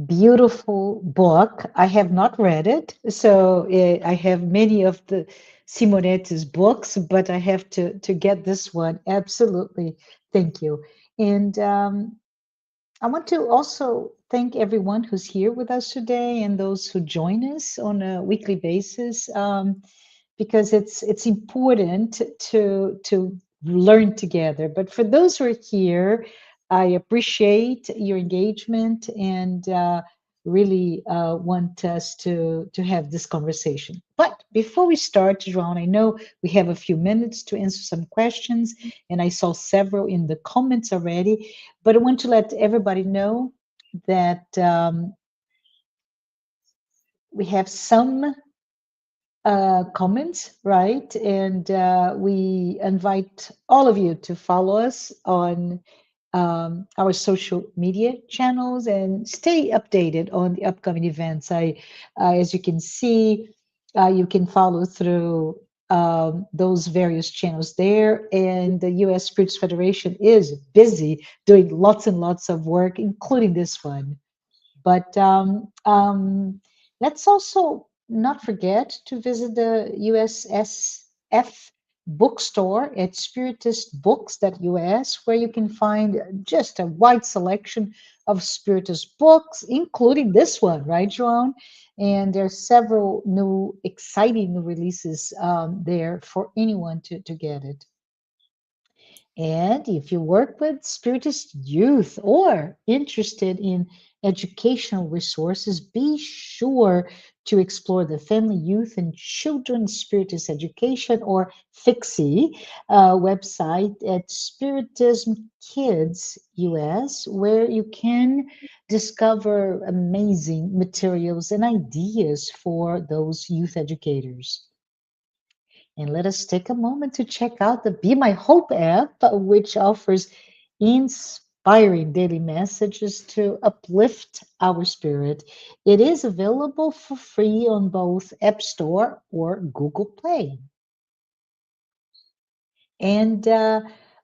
[SPEAKER 1] beautiful book. I have not read it, so I have many of the Simonetti's books, but I have to get this one. Absolutely. Thank you. And I want to also thank everyone who's here with us today and those who join us on a weekly basis. Because it's important to learn together. But for those who are here, I appreciate your engagement and really want us to have this conversation. But before we start, João, I know we have a few minutes to answer some questions, and I saw several in the comments already. But I want to let everybody know that we have some comments, right? And we invite all of you to follow us on our social media channels and stay updated on the upcoming events. As you can see, you can follow through those various channels there. And the U.S. Spirits Federation is busy doing lots and lots of work, including this one. But let's also not forget to visit the USSF bookstore at spiritistbooks.us, where you can find just a wide selection of Spiritist books, including this one, right, Joan? And there's several new, exciting new releases there for anyone to get it. And if you work with Spiritist youth or interested in educational resources, be sure to explore the Family, Youth, and Children's Spiritist Education, or FIXI, website at Spiritism Kids US, where you can discover amazing materials and ideas for those youth educators. And let us take a moment to check out the Be My Hope app, which offers inspiring daily messages to uplift our spirit. It is available for free on both App Store or Google Play. And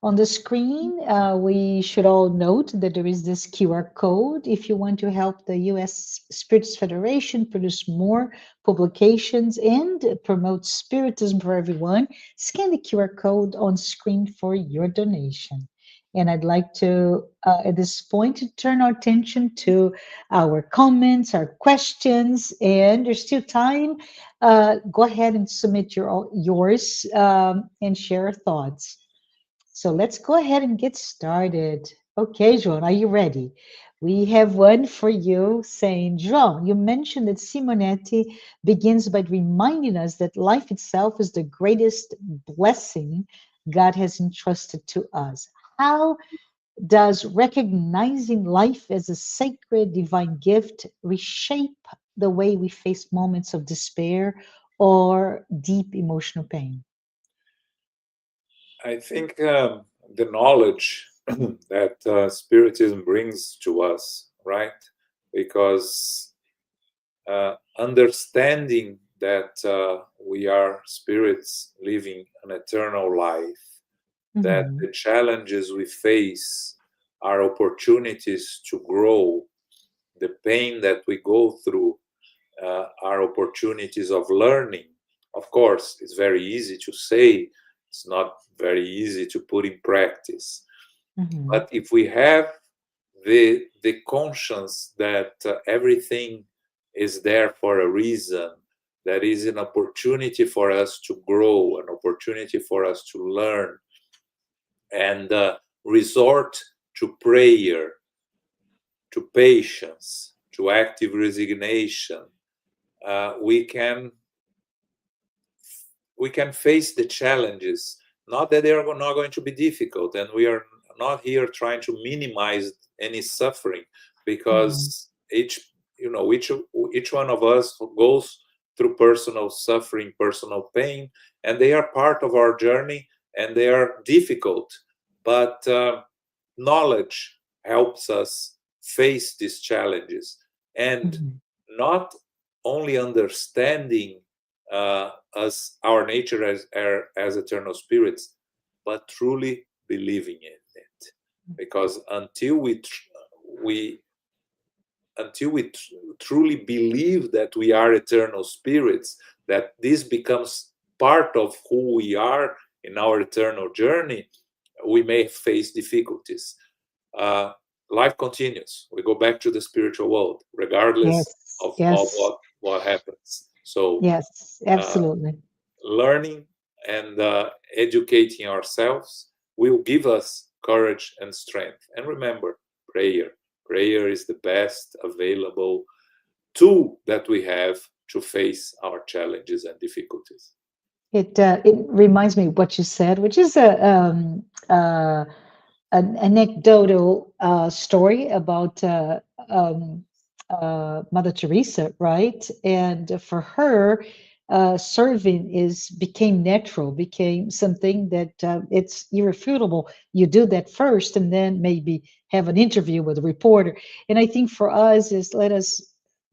[SPEAKER 1] on the screen, we should all note that there is this QR code. If you want to help the U.S. Spirits Federation produce more publications and promote Spiritism for everyone, scan the QR code on screen for your donation. And I'd like to, at this point, turn our attention to our comments, our questions, and there's still time. Go ahead and submit yours and share thoughts. So let's go ahead and get started. Okay, Joan, are you ready? We have one for you saying, Joan, you mentioned that Simonetti begins by reminding us that life itself is the greatest blessing God has entrusted to us. How does recognizing life as a sacred divine gift reshape the way we face moments of despair or deep emotional pain?
[SPEAKER 2] I think the knowledge that Spiritism brings to us, right? Because understanding that we are spirits living an eternal life, that
[SPEAKER 1] Mhm,
[SPEAKER 2] the challenges we face are opportunities to grow, the pain that we go through are opportunities of learning. Of course, it's very easy to say, it's not very easy to put in practice.
[SPEAKER 1] mhm,
[SPEAKER 2] But if we have the conscience that everything is there for a reason, that is an opportunity for us to grow, an opportunity for us to learn, and resort to prayer, to patience, to active resignation, we can face the challenges. Not that they are not going to be difficult, and we are not here trying to minimize any suffering,
[SPEAKER 1] mhm,
[SPEAKER 2] because each one of us goes through personal suffering, personal pain, and they are part of our journey, and they are difficult. But knowledge helps us face these challenges, and
[SPEAKER 1] mhm,
[SPEAKER 2] not only understanding us, our nature as eternal spirits, but truly believing in it. Because we truly believe that we are eternal spirits, that this becomes part of who we are in our eternal journey, we may face difficulties. life continues. We go back to the spiritual world, regardless
[SPEAKER 1] Yes,
[SPEAKER 2] of
[SPEAKER 1] yes,
[SPEAKER 2] what happens. So
[SPEAKER 1] yes,
[SPEAKER 2] uh,
[SPEAKER 1] absolutely.
[SPEAKER 2] learning and educating ourselves will give us courage and strength. And remember, prayer. Prayer is the best available tool that we have to face our challenges and difficulties.
[SPEAKER 1] It reminds me of what you said, which is an anecdotal story about Mother Teresa, right? And for her, serving is became natural, became something that it's irrefutable. You do that first, and then maybe have an interview with a reporter. And I think for us is let us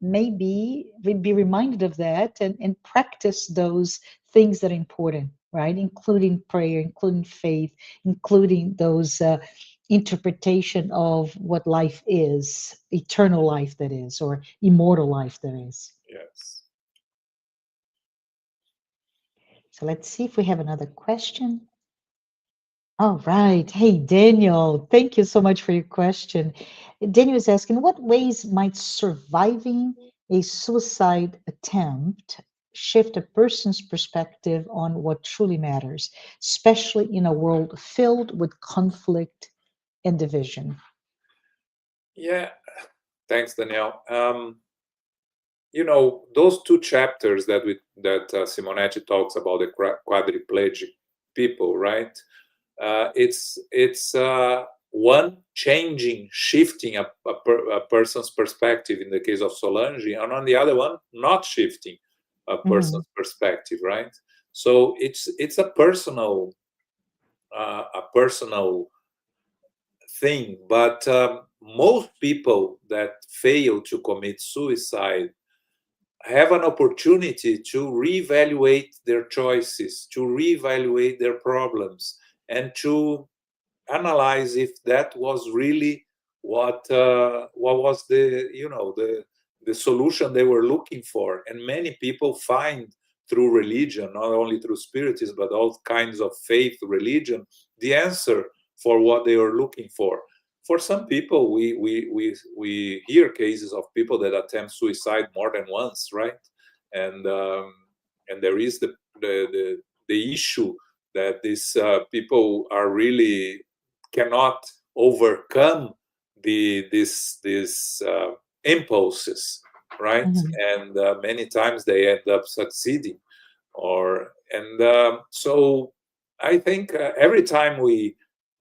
[SPEAKER 1] maybe be reminded of that and practice those things that are important, right? Including prayer, including faith, including those interpretation of what life is, eternal life that is, or immortal life that is.
[SPEAKER 2] Yes.
[SPEAKER 1] So let's see if we have another question. All right. Hey, Daniel, thank you so much for your question. Daniel is asking, what ways might surviving a suicide attempt shift a person's perspective on what truly matters, especially in a world filled with conflict and division?
[SPEAKER 2] Yeah. Thanks, Danielle. Those two chapters that Simonetti talks about the quadriplegic people, right? It's one changing, shifting a person's perspective in the case of Solange, and on the other one, not shifting a
[SPEAKER 1] Mhm.
[SPEAKER 2] person's perspective, right? So it's a personal thing, but most people that fail to commit suicide have an opportunity to reevaluate their choices, to reevaluate their problems, and to analyze if that was really what was the solution they were looking for. And many people find through religion, not only through spiritism but all kinds of faith religion, the answer for what they are looking for. For some people, we hear cases of people that attempt suicide more than once, right? And um, and there is the issue that these people are really cannot overcome these impulses, right?
[SPEAKER 1] Mhm.
[SPEAKER 2] And many times they end up succeeding. Or and So I think every time we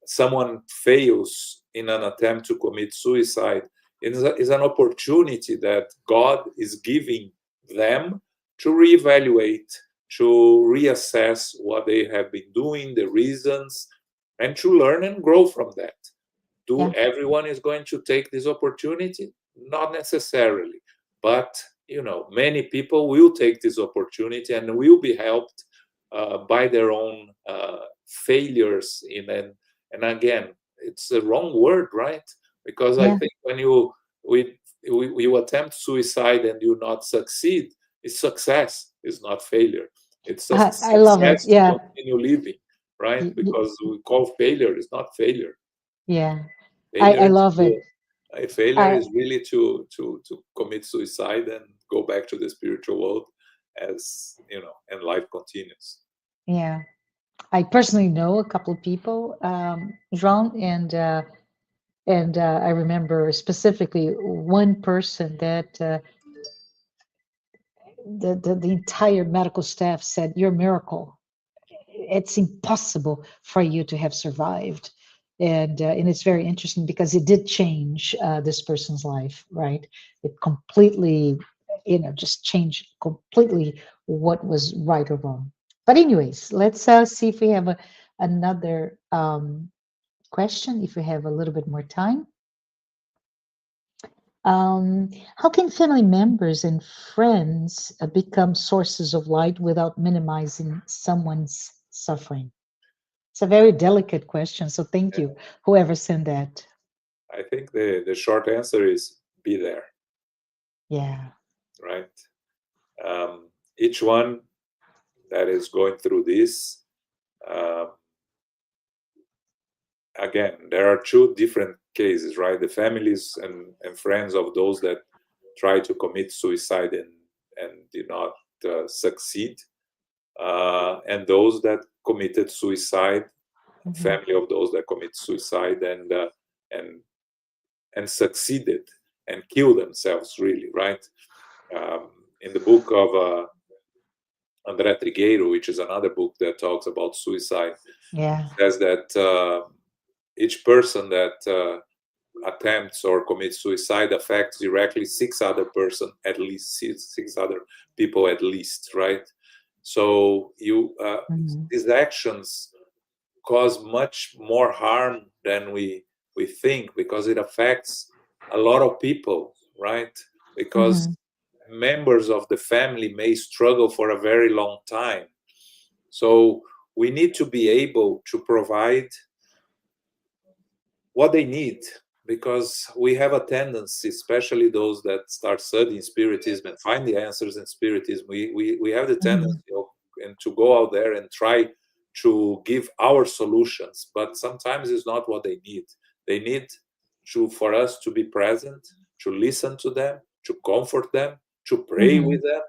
[SPEAKER 2] someone fails in an attempt to commit suicide, is an opportunity that God is giving them to reevaluate, to reassess what they have been doing, the reasons, and to learn and grow from that. Do
[SPEAKER 1] Yeah,
[SPEAKER 2] everyone is going to take this opportunity? Not necessarily, but many people will take this opportunity and will be helped by their own failures and again, it's the wrong word, right? Because I
[SPEAKER 1] yeah.
[SPEAKER 2] think when you attempt suicide and you not succeed, it's success, it's not failure. It's a
[SPEAKER 1] I love it.
[SPEAKER 2] success to
[SPEAKER 1] Yeah.
[SPEAKER 2] continue living, right?
[SPEAKER 1] Y- y-
[SPEAKER 2] Because we call failure is not failure.
[SPEAKER 1] Yeah.
[SPEAKER 2] Failure
[SPEAKER 1] I
[SPEAKER 2] is
[SPEAKER 1] love it.
[SPEAKER 2] failure
[SPEAKER 1] I
[SPEAKER 2] is really to commit suicide and go back to the spiritual world, as and life continues.
[SPEAKER 1] yeah. I personally know a couple of people, João, and I remember specifically one person that the entire medical staff said, "You're a miracle. It's impossible for you to have survived." And it's very interesting because it did change this person's life, right? It completely, just changed completely what was right or wrong. But anyways, let's see if we have another question, if we have a little bit more time. How can family members and friends become sources of light without minimizing someone's suffering? It's a very delicate question, so thank you, whoever sent that.
[SPEAKER 2] I think the short answer is be there,
[SPEAKER 1] Yeah.
[SPEAKER 2] right? Each one that is going through this, uh, again, there are two different cases, right? The families and friends of those that try to commit suicide and did not succeed, and those that committed suicide,
[SPEAKER 1] Mhm.
[SPEAKER 2] family of those that commit suicide and and succeeded and kill themselves, really, right? In the book of Andre Trigueiro, which is another book that talks about suicide,
[SPEAKER 1] Yeah.
[SPEAKER 2] says that each person that attempts or commits suicide affects directly six other person, at least six other people at least, right? So you
[SPEAKER 1] Mhm.
[SPEAKER 2] these actions cause much more harm than we think, because it affects a lot of people, right? Because
[SPEAKER 1] Mhm.
[SPEAKER 2] members of the family may struggle for a very long time. So we need to be able to provide what they need, because we have a tendency, especially those that start studying spiritism and find the answers in spiritism, we have the
[SPEAKER 1] Mhm.
[SPEAKER 2] tendency of, and to go out there and try to give our solutions, but sometimes it's not what they need. They need to, for us to be present, to listen to them, to comfort them, to pray with
[SPEAKER 1] Mhm.
[SPEAKER 2] them,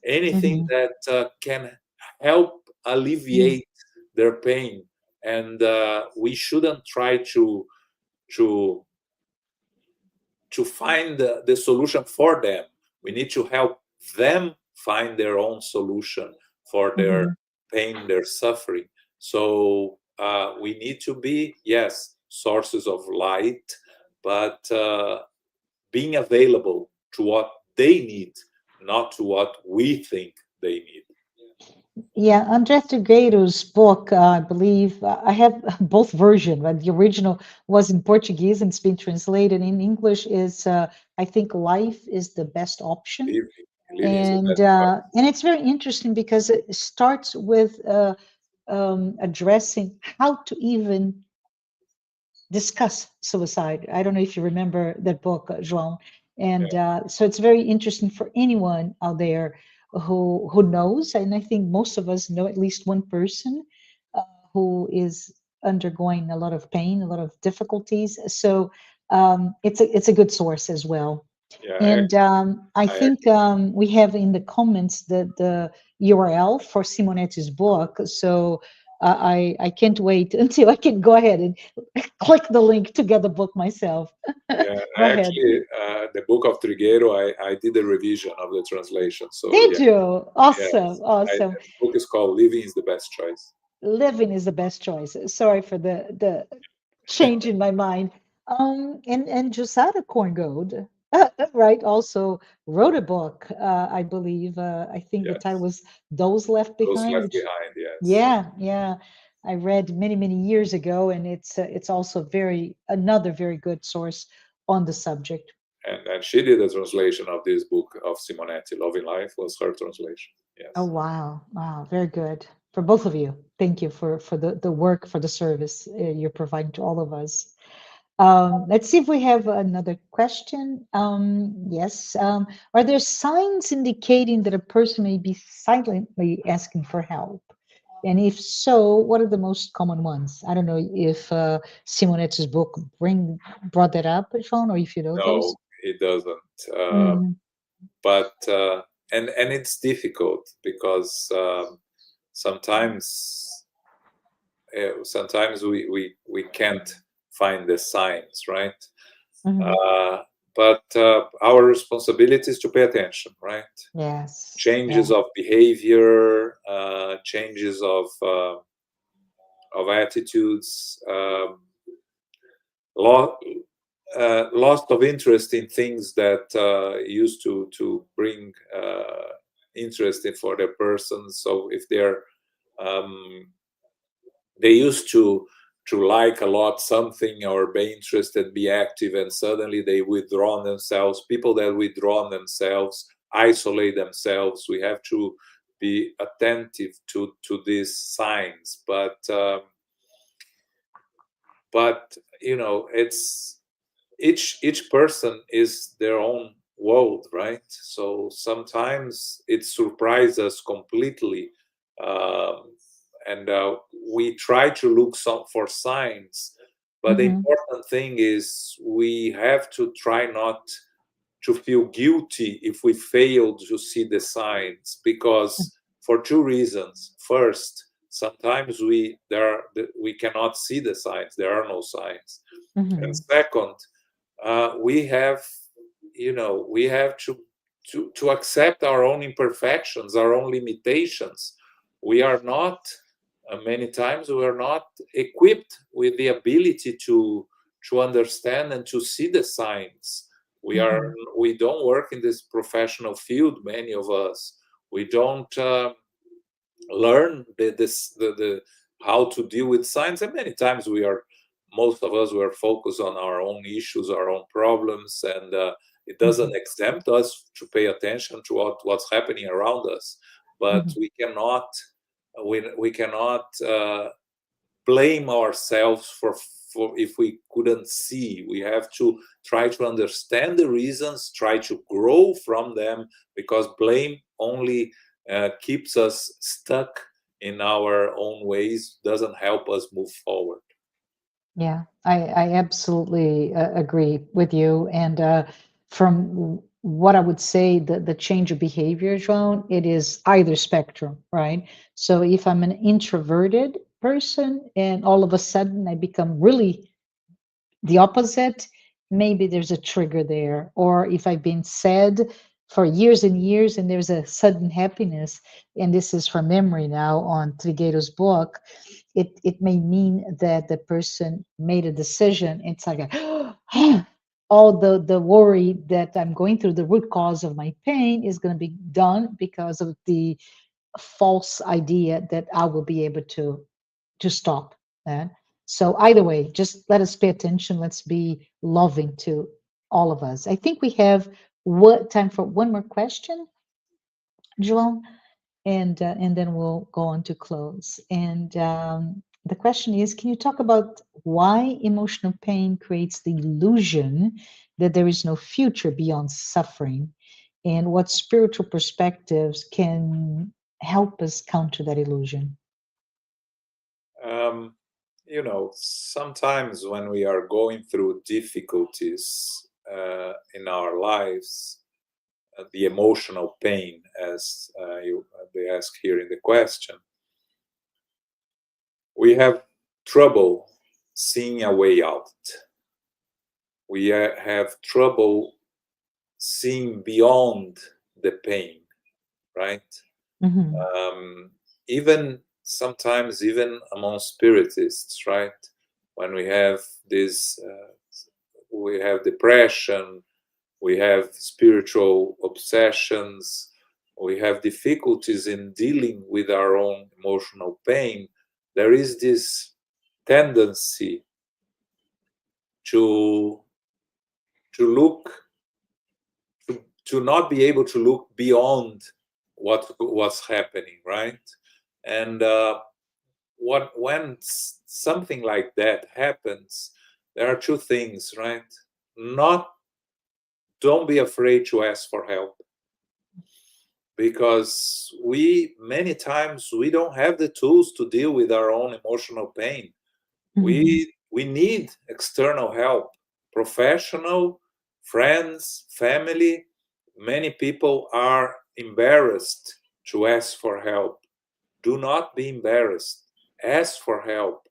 [SPEAKER 2] anything
[SPEAKER 1] Mhm.
[SPEAKER 2] that can help
[SPEAKER 1] Mhm.
[SPEAKER 2] alleviate their pain. And we shouldn't try to to find the solution for them. We need to help them find their own solution for their
[SPEAKER 1] Mhm.
[SPEAKER 2] pain, their suffering. So we need to be, yes, sources of light, but being available to what they need, not to what we think they need.
[SPEAKER 1] Yeah, André Trigueiro's book, I believe, I have both versions, but the original was in Portuguese and it's been translated in English. Is I think life is the best option,
[SPEAKER 2] Living is the best choice.
[SPEAKER 1] and it's very interesting because it starts with addressing how to even discuss suicide. I don't know if you remember that book, João. And
[SPEAKER 2] Yeah,
[SPEAKER 1] so it's very interesting for anyone out there who knows, and I think most of us know at least one person uh, who is undergoing a lot of pain, a lot of difficulties. So it's a good source as well.
[SPEAKER 2] yeah,
[SPEAKER 1] And I
[SPEAKER 2] I
[SPEAKER 1] think we have in the comments the URL for Simonetti's book. So I can't wait until I can go ahead and click the link to get the book myself.
[SPEAKER 2] yeah,
[SPEAKER 1] Go ahead.
[SPEAKER 2] actually, the book of Trigueiro, I did a revision of the translation. So
[SPEAKER 1] Did
[SPEAKER 2] yeah,
[SPEAKER 1] you?
[SPEAKER 2] yes,
[SPEAKER 1] Awesome, awesome.
[SPEAKER 2] the book is called "Living is the Best Choice."
[SPEAKER 1] Living is the best choice. Sorry for the change in my mind. And Josada Korngold, right, also wrote a book. I believe. I think the title
[SPEAKER 2] Yes,
[SPEAKER 1] was "Those Left
[SPEAKER 2] those
[SPEAKER 1] Behind,"
[SPEAKER 2] left
[SPEAKER 1] which,
[SPEAKER 2] behind. Yes,
[SPEAKER 1] yeah, yeah, I read many years ago, and it's also very another very good source on the subject.
[SPEAKER 2] and she did a translation of this book of Simonetti. "Loving Life" was her translation.
[SPEAKER 1] Oh,
[SPEAKER 2] Yes,
[SPEAKER 1] wow, wow, very good for both of you. Thank you for the work, for the service you're providing to all of us. Let's see if we have another question. Yes. Are there signs indicating that a person may be silently asking for help? And if so, what are the most common ones? I don't know if Simonetti's book brought that up, Sean, or if you know
[SPEAKER 2] no,
[SPEAKER 1] those.
[SPEAKER 2] it doesn't.
[SPEAKER 1] Mm-hmm.
[SPEAKER 2] But and it's difficult because sometimes sometimes we can't find the signs, right?
[SPEAKER 1] Mm-hmm.
[SPEAKER 2] Uh, but our responsibility is to pay attention, right?
[SPEAKER 1] Yes.
[SPEAKER 2] Changes
[SPEAKER 1] Yeah.
[SPEAKER 2] of behavior, changes of attitudes, lo- loss of interest in things that used to bring interest in for the person. So if um, they used to like a lot something or be interested, be active, and suddenly they withdraw themselves. People that withdraw themselves isolate themselves. We have to be attentive to these signs, but you know, it's each person is their own world, right? So sometimes it surprises us completely, um, and we try to look for signs, But the important thing is we have to try not to feel guilty if we fail to see the signs, because for two reasons. First, sometimes we cannot see the signs. There are no signs. And second, we have to accept our own imperfections, our own limitations. We are not, many times we are not equipped with the ability to understand and to see the signs. We don't work in this professional field, many of us. We don't learn the how to deal with signs, and many times most of us were focused on our own issues, our own problems, and it doesn't exempt us to pay attention to what's happening around us. But we cannot blame ourselves for if we couldn't see. We have to try to understand the reasons, try to grow from them, because blame only keeps us stuck in our own ways, doesn't help us move forward.
[SPEAKER 1] Yeah, I absolutely agree with you. And from what I would say, the change of behavior, Joan, it is either spectrum, right? So if I'm an introverted person and all of a sudden I become really the opposite, maybe there's a trigger there. Or if I've been sad for years and years and there's a sudden happiness, and this is from memory now on Trigueiro's book, it may mean that the person made a decision. It's like all the worry that I'm going through, the root cause of my pain is going to be done because of the false idea that I will be able to stop that. So either way, just let us pay attention. Let's be loving to all of us. I think we have time for one more question, João, and then we'll go on to close. And the question is, can you talk about why emotional pain creates the illusion that there is no future beyond suffering, and what spiritual perspectives can help us counter that illusion?
[SPEAKER 2] Sometimes when we are going through difficulties in our lives, the emotional pain, as they ask here in the question, we have trouble seeing a way out. We have trouble seeing beyond the pain, right? Even sometimes, even among spiritists, right? When we have this, we have depression, we have spiritual obsessions, we have difficulties in dealing with our own emotional pain, there is this tendency to look, to not be able to look beyond what's happening, right? And when something like that happens, there are two things, right? Don't be afraid to ask for help, because many times we don't have the tools to deal with our own emotional pain. We need external help, professional, friends, family. Many people are embarrassed to ask for help. Do not be embarrassed. Ask for help.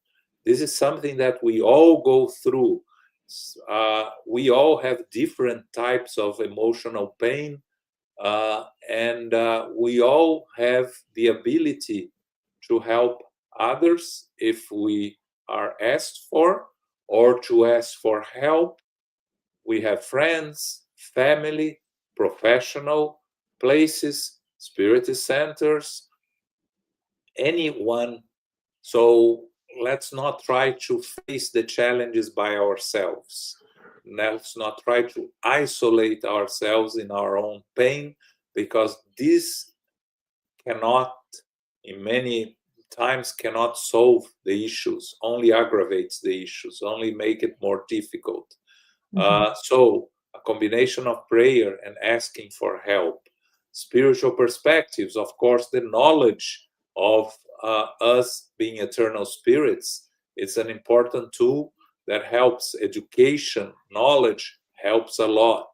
[SPEAKER 2] This is something that we all go through. We all have different types of emotional pain, and we all have the ability to help others if we are asked for, or to ask for help. We have friends, family, professional places, spiritist centers, anyone. So let's not try to face the challenges by ourselves. Let's not try to isolate ourselves in our own pain, because this cannot, in many times, cannot solve the issues, only aggravates the issues, only make it more difficult. So a combination of prayer and asking for help, spiritual perspectives, of course, the knowledge of us being eternal spirits, it's an important tool. that helps. Education, knowledge helps a lot.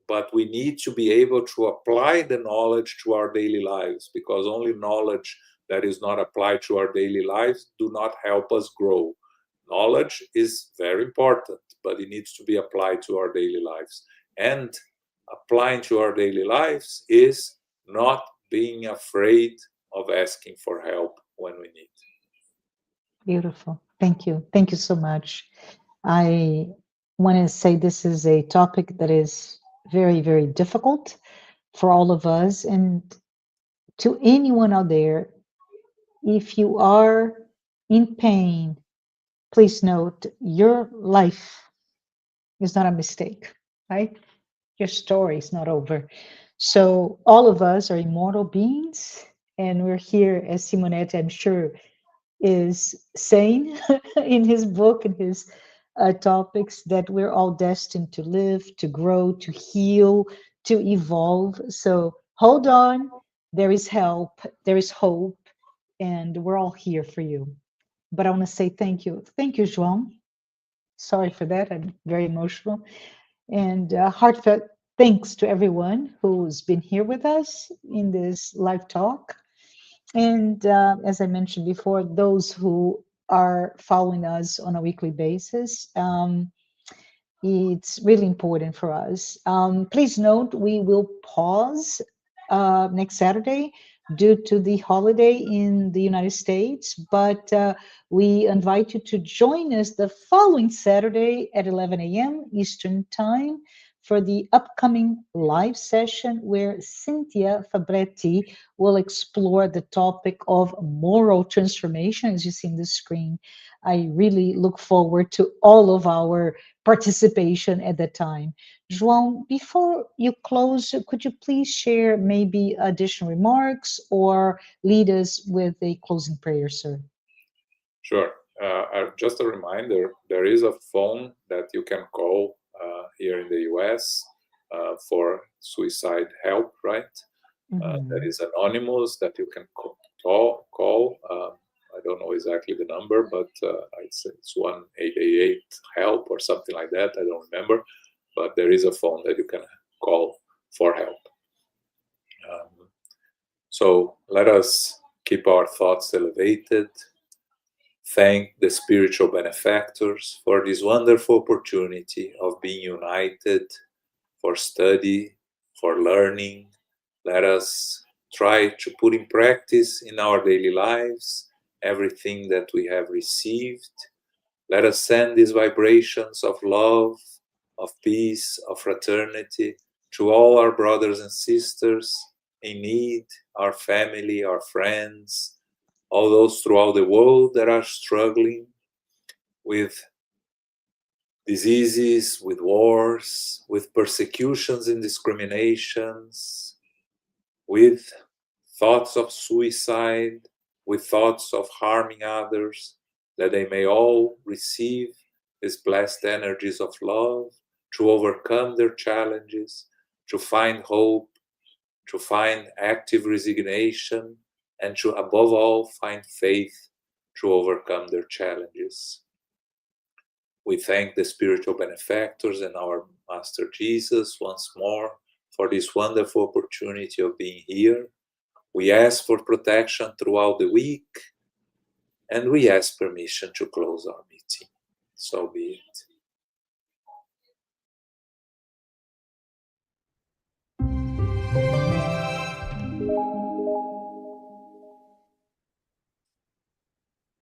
[SPEAKER 2] But we need to be able to apply the knowledge to our daily lives, because only knowledge that is not applied to our daily lives do not help us grow. Knowledge is very important, but it needs to be applied to our daily lives. And applying to our daily lives is not being afraid of asking for help when we need.
[SPEAKER 1] Beautiful. Thank you. Thank you so much. I want to say this is a topic that is very, very difficult for all of us. And to anyone out there, if you are in pain, please note your life is not a mistake, right? Your story is not over. So all of us are immortal beings, and we're here, as Simonetti, I'm sure, is saying in his book and his topics, that we're all destined to live, to grow, to heal, to evolve. So hold on, there is help, there is hope, and we're all here for you. But I want to say thank you. Thank you, João. Sorry for that. I'm very emotional. And heartfelt thanks to everyone who's been here with us in this live talk. And as I mentioned before, those who are following us on a weekly basis, it's really important for us. Please note, we will pause next Saturday due to the holiday in the United States, but we invite you to join us the following Saturday at 11 a.m. Eastern Time for the upcoming live session where Cynthia Fabretti will explore the topic of moral transformation, as you see on the screen. I really look forward to all of our participation at that time. João, before you close, could you please share maybe additional remarks or lead us with a closing prayer, sir?
[SPEAKER 2] Sure. Just a reminder, there is a phone that you can call here in the US for suicide help, right? That is anonymous, that you can call. I don't know exactly the number, but it's 1-888-HELP or something like that. I don't remember. But there is a phone that you can call for help. So let us keep our thoughts elevated. Thank the spiritual benefactors for this wonderful opportunity of being united for study, for learning. Let us try to put in practice in our daily lives everything that we have received. Let us send these vibrations of love, of peace, of fraternity to all our brothers and sisters in need, our family, our friends, all those throughout the world that are struggling with diseases, with wars, with persecutions and discriminations, with thoughts of suicide, with thoughts of harming others, that they may all receive these blessed energies of love to overcome their challenges, to find hope, to find active resignation, and to, above all, find faith to overcome their challenges. We thank the spiritual benefactors and our Master Jesus once more for this wonderful opportunity of being here. We ask for protection throughout the week, and we ask permission to close our meeting. So be it.